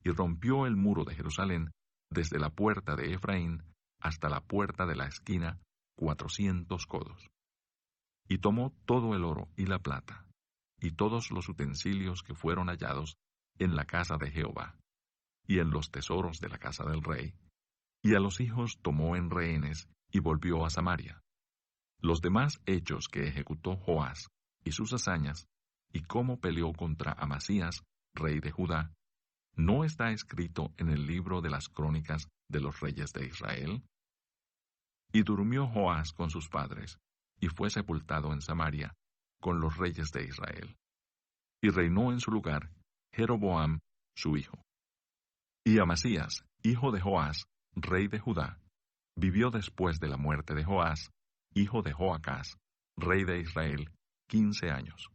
Y rompió el muro de Jerusalén desde la puerta de Efraín hasta la puerta de la esquina, 400 codos. Y tomó todo el oro y la plata, y todos los utensilios que fueron hallados en la casa de Jehová, y en los tesoros de la casa del rey, y a los hijos tomó en rehenes, y volvió a Samaria. Los demás hechos que ejecutó Joás, y sus hazañas, y cómo peleó contra Amasías, rey de Judá, ¿no está escrito en el libro de las crónicas de los reyes de Israel? Y durmió Joás con sus padres, y fue sepultado en Samaria con los reyes de Israel. Y reinó en su lugar Jeroboam, su hijo. Y Amasías, hijo de Joás, rey de Judá, vivió después de la muerte de Joás, hijo de Joacás, rey de Israel, 15 años.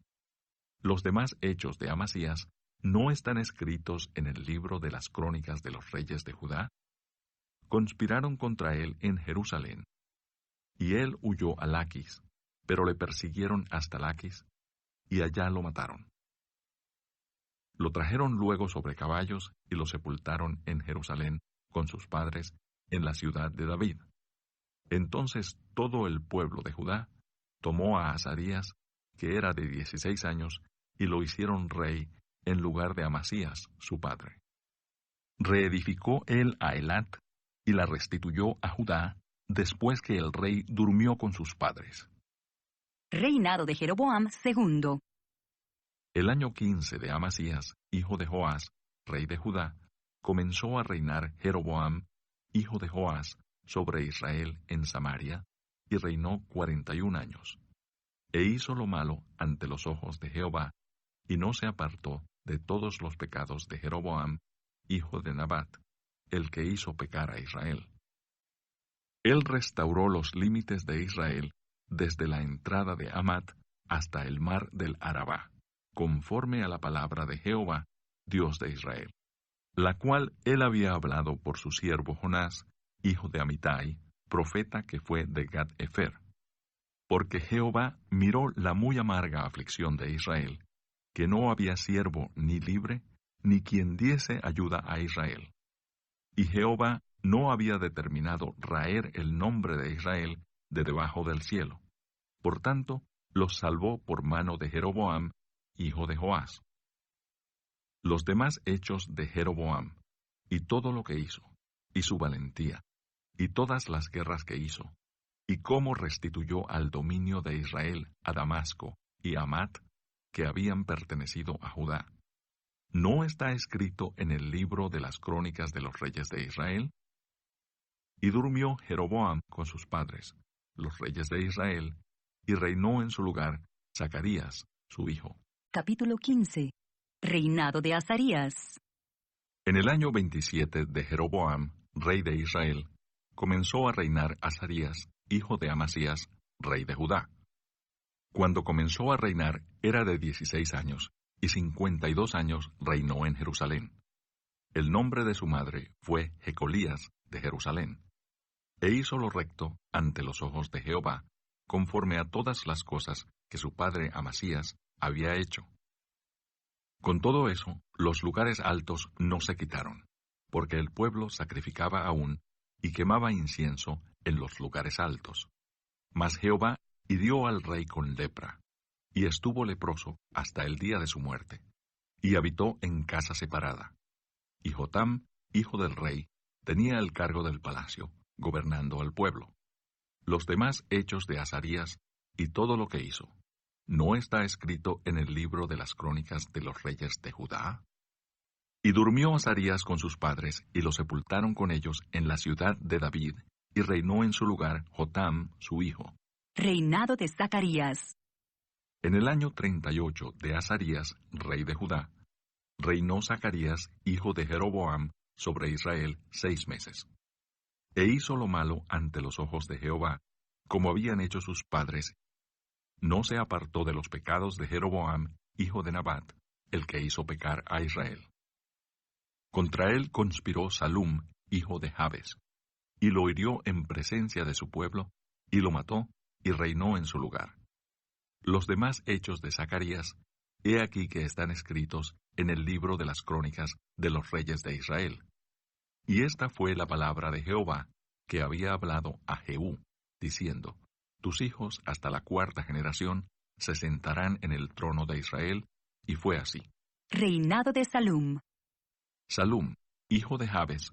Los demás hechos de Amasías no están escritos en el libro de las crónicas de los reyes de Judá. Conspiraron contra él en Jerusalén. Y él huyó a Laquis, pero le persiguieron hasta Laquis, y allá lo mataron. Lo trajeron luego sobre caballos y lo sepultaron en Jerusalén con sus padres en la ciudad de David. Entonces todo el pueblo de Judá tomó a Azarías, que era de 16 años, y lo hicieron rey en lugar de Amasías, su padre. Reedificó él a Elat y la restituyó a Judá después que el rey durmió con sus padres. Reinado de Jeroboam II. El año 15 de Amasías, hijo de Joás, rey de Judá, comenzó a reinar Jeroboam, hijo de Joás, sobre Israel en Samaria, y reinó 41 años. E hizo lo malo ante los ojos de Jehová, y no se apartó de todos los pecados de Jeroboam, hijo de Nabat, el que hizo pecar a Israel. Él restauró los límites de Israel desde la entrada de Hamat hasta el mar del Arabá, conforme a la palabra de Jehová, Dios de Israel, la cual él había hablado por su siervo Jonás, hijo de Amitai, profeta que fue de Gad-Efer. Porque Jehová miró la muy amarga aflicción de Israel, que no había siervo ni libre, ni quien diese ayuda a Israel. Y Jehová no había determinado raer el nombre de Israel de debajo del cielo. Por tanto, los salvó por mano de Jeroboam, hijo de Joás. Los demás hechos de Jeroboam, y todo lo que hizo, y su valentía, y todas las guerras que hizo, y cómo restituyó al dominio de Israel a Damasco y a Hamat, que habían pertenecido a Judá, ¿no está escrito en el libro de las crónicas de los reyes de Israel? Y durmió Jeroboam con sus padres, los reyes de Israel, y reinó en su lugar Zacarías, su hijo. Capítulo 15. Reinado de Azarías. En el año 27 de Jeroboam, rey de Israel, comenzó a reinar Azarías, hijo de Amasías, rey de Judá. Cuando comenzó a reinar era de 16 años, y 52 años reinó en Jerusalén. El nombre de su madre fue Jecolías de Jerusalén. E hizo lo recto ante los ojos de Jehová, conforme a todas las cosas que su padre Amasías había hecho. Con todo eso, los lugares altos no se quitaron, porque el pueblo sacrificaba aún y quemaba incienso en los lugares altos. Mas Jehová hirió al rey con lepra, y estuvo leproso hasta el día de su muerte, y habitó en casa separada. Y Jotam, hijo del rey, tenía el cargo del palacio, gobernando al pueblo. Los demás hechos de Azarías y todo lo que hizo, ¿no está escrito en el libro de las crónicas de los reyes de Judá? Y durmió Azarías con sus padres, y lo sepultaron con ellos en la ciudad de David, y reinó en su lugar Jotam, su hijo. Reinado de Zacarías. En el año 38 de Azarías, rey de Judá, reinó Zacarías, hijo de Jeroboam, sobre Israel 6 meses. E hizo lo malo ante los ojos de Jehová, como habían hecho sus padres. No se apartó de los pecados de Jeroboam, hijo de Nabat, el que hizo pecar a Israel. Contra él conspiró Salum, hijo de Jabes, y lo hirió en presencia de su pueblo, y lo mató, y reinó en su lugar. Los demás hechos de Zacarías, he aquí que están escritos en el libro de las crónicas de los reyes de Israel. Y esta fue la palabra de Jehová, que había hablado a Jehú, diciendo, tus hijos hasta la 4ª generación se sentarán en el trono de Israel, y fue así. Reinado de Salum. Salum, hijo de Jabes,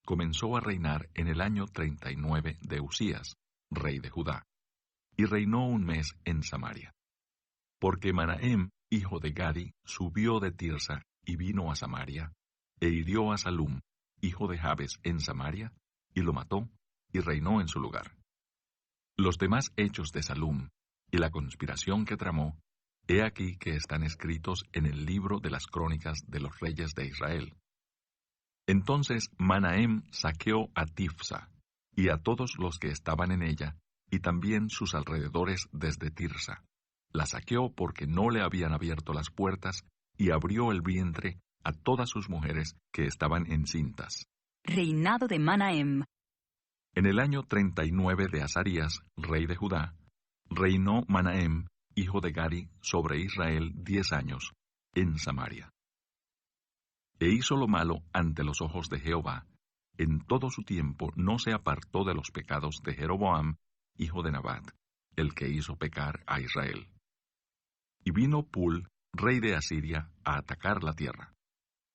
comenzó a reinar en el año 39 de Usías, rey de Judá, y reinó 1 mes en Samaria. Porque Manahem, hijo de Gadi, subió de Tirsa y vino a Samaria, e hirió a Salum, hijo de Jabes, en Samaria, y lo mató, y reinó en su lugar. Los demás hechos de Salum, y la conspiración que tramó, he aquí que están escritos en el libro de las crónicas de los reyes de Israel. Entonces Manahem saqueó a Tifsa, y a todos los que estaban en ella, y también sus alrededores desde Tirsa. La saqueó porque no le habían abierto las puertas, y abrió el vientre a todas sus mujeres que estaban encintas. Reinado de Manahem. En el año 39 de Azarías, rey de Judá, reinó Manahem, hijo de Gadi, sobre Israel 10 años, en Samaria. E hizo lo malo ante los ojos de Jehová. En todo su tiempo no se apartó de los pecados de Jeroboam, hijo de Nabat, el que hizo pecar a Israel. Y vino Pul, rey de Asiria, a atacar la tierra.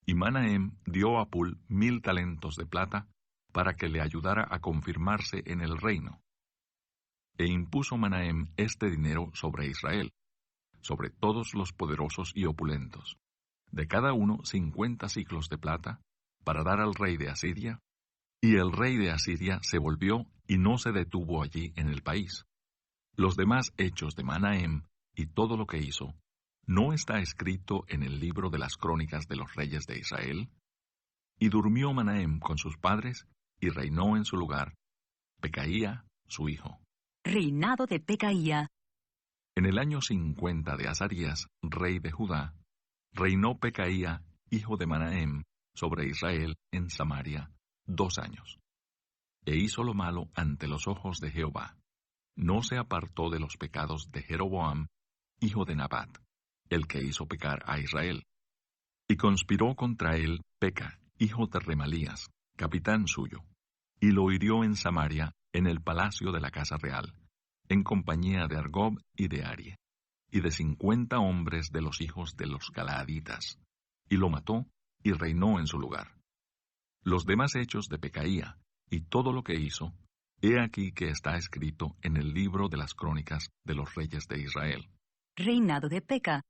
Y Manahem dio a Pul 1000 talentos de plata, para que le ayudara a confirmarse en el reino. E impuso Manahem este dinero sobre Israel, sobre todos los poderosos y opulentos, de cada uno 50 siclos de plata, para dar al rey de Asiria, y el rey de Asiria se volvió y no se detuvo allí en el país. Los demás hechos de Manahem y todo lo que hizo, ¿no está escrito en el libro de las crónicas de los reyes de Israel? Y durmió Manahem con sus padres, y reinó en su lugar Pecaía, su hijo. Reinado de Pecaía. En el año 50 de Azarías, rey de Judá, reinó Pecaía, hijo de Manahem, sobre Israel en Samaria 2 años. E hizo lo malo ante los ojos de Jehová. No se apartó de los pecados de Jeroboam, hijo de Nabat, el que hizo pecar a Israel. Y conspiró contra él Peca, hijo de Remalías, capitán suyo, y lo hirió en Samaria, en el palacio de la casa real, en compañía de Argob y de Arie, y de 50 hombres de los hijos de los Galaaditas, y lo mató, y reinó en su lugar. Los demás hechos de Pecaía, y todo lo que hizo, he aquí que está escrito en el libro de las crónicas de los reyes de Israel. Reinado de Peca.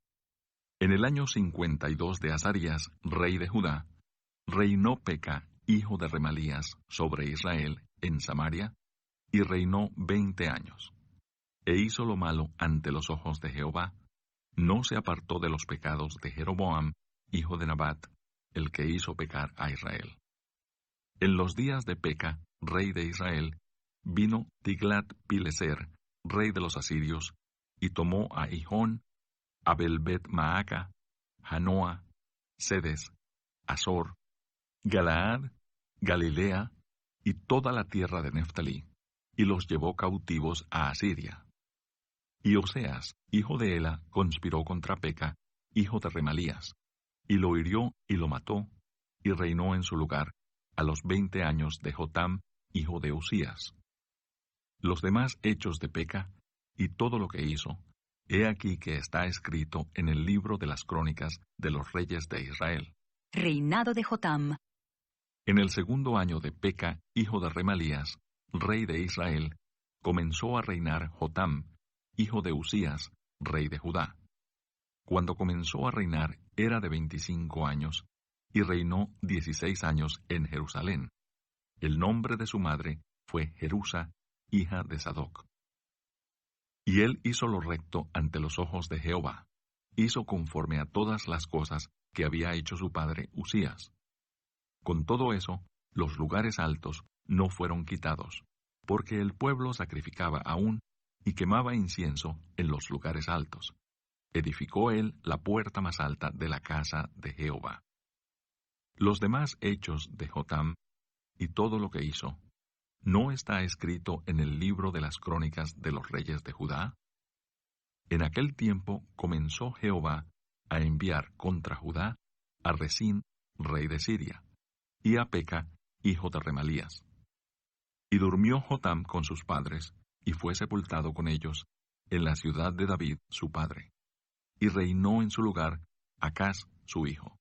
En el año 52 de Azarías, rey de Judá, reinó Peca, hijo de Remalías, sobre Israel, en Samaria, y reinó 20 años. E hizo lo malo ante los ojos de Jehová, no se apartó de los pecados de Jeroboam, hijo de Nabat, el que hizo pecar a Israel. En los días de Peca, rey de Israel, vino Tiglat-Pileser, rey de los asirios, y tomó a Hijón, Abel-Bet-Maaca, Janoa, Sedes, Azor, Galaad, Galilea y toda la tierra de Neftalí, y los llevó cautivos a Asiria. Y Oseas, hijo de Ela, conspiró contra Peca, hijo de Remalías, y lo hirió y lo mató, y reinó en su lugar a los 20 años de Jotam, hijo de Usías. Los demás hechos de Peca y todo lo que hizo, he aquí que está escrito en el libro de las crónicas de los reyes de Israel. Reinado de Jotam. En el 2.º año de Peca, hijo de Remalías, rey de Israel, comenzó a reinar Jotam, hijo de Usías, rey de Judá. Cuando comenzó a reinar era de 25 años, y reinó 16 años en Jerusalén. El nombre de su madre fue Jerusa, hija de Sadoc. Y él hizo lo recto ante los ojos de Jehová, hizo conforme a todas las cosas que había hecho su padre Usías. Con todo eso, los lugares altos no fueron quitados, porque el pueblo sacrificaba aún y quemaba incienso en los lugares altos. Edificó él la puerta más alta de la casa de Jehová. Los demás hechos de Jotam y todo lo que hizo, ¿no está escrito en el libro de las crónicas de los reyes de Judá? En aquel tiempo comenzó Jehová a enviar contra Judá a Resín, rey de Siria, y a Peca, hijo de Remalías. Y durmió Jotam con sus padres, y fue sepultado con ellos en la ciudad de David su padre, y reinó en su lugar Acaz su hijo.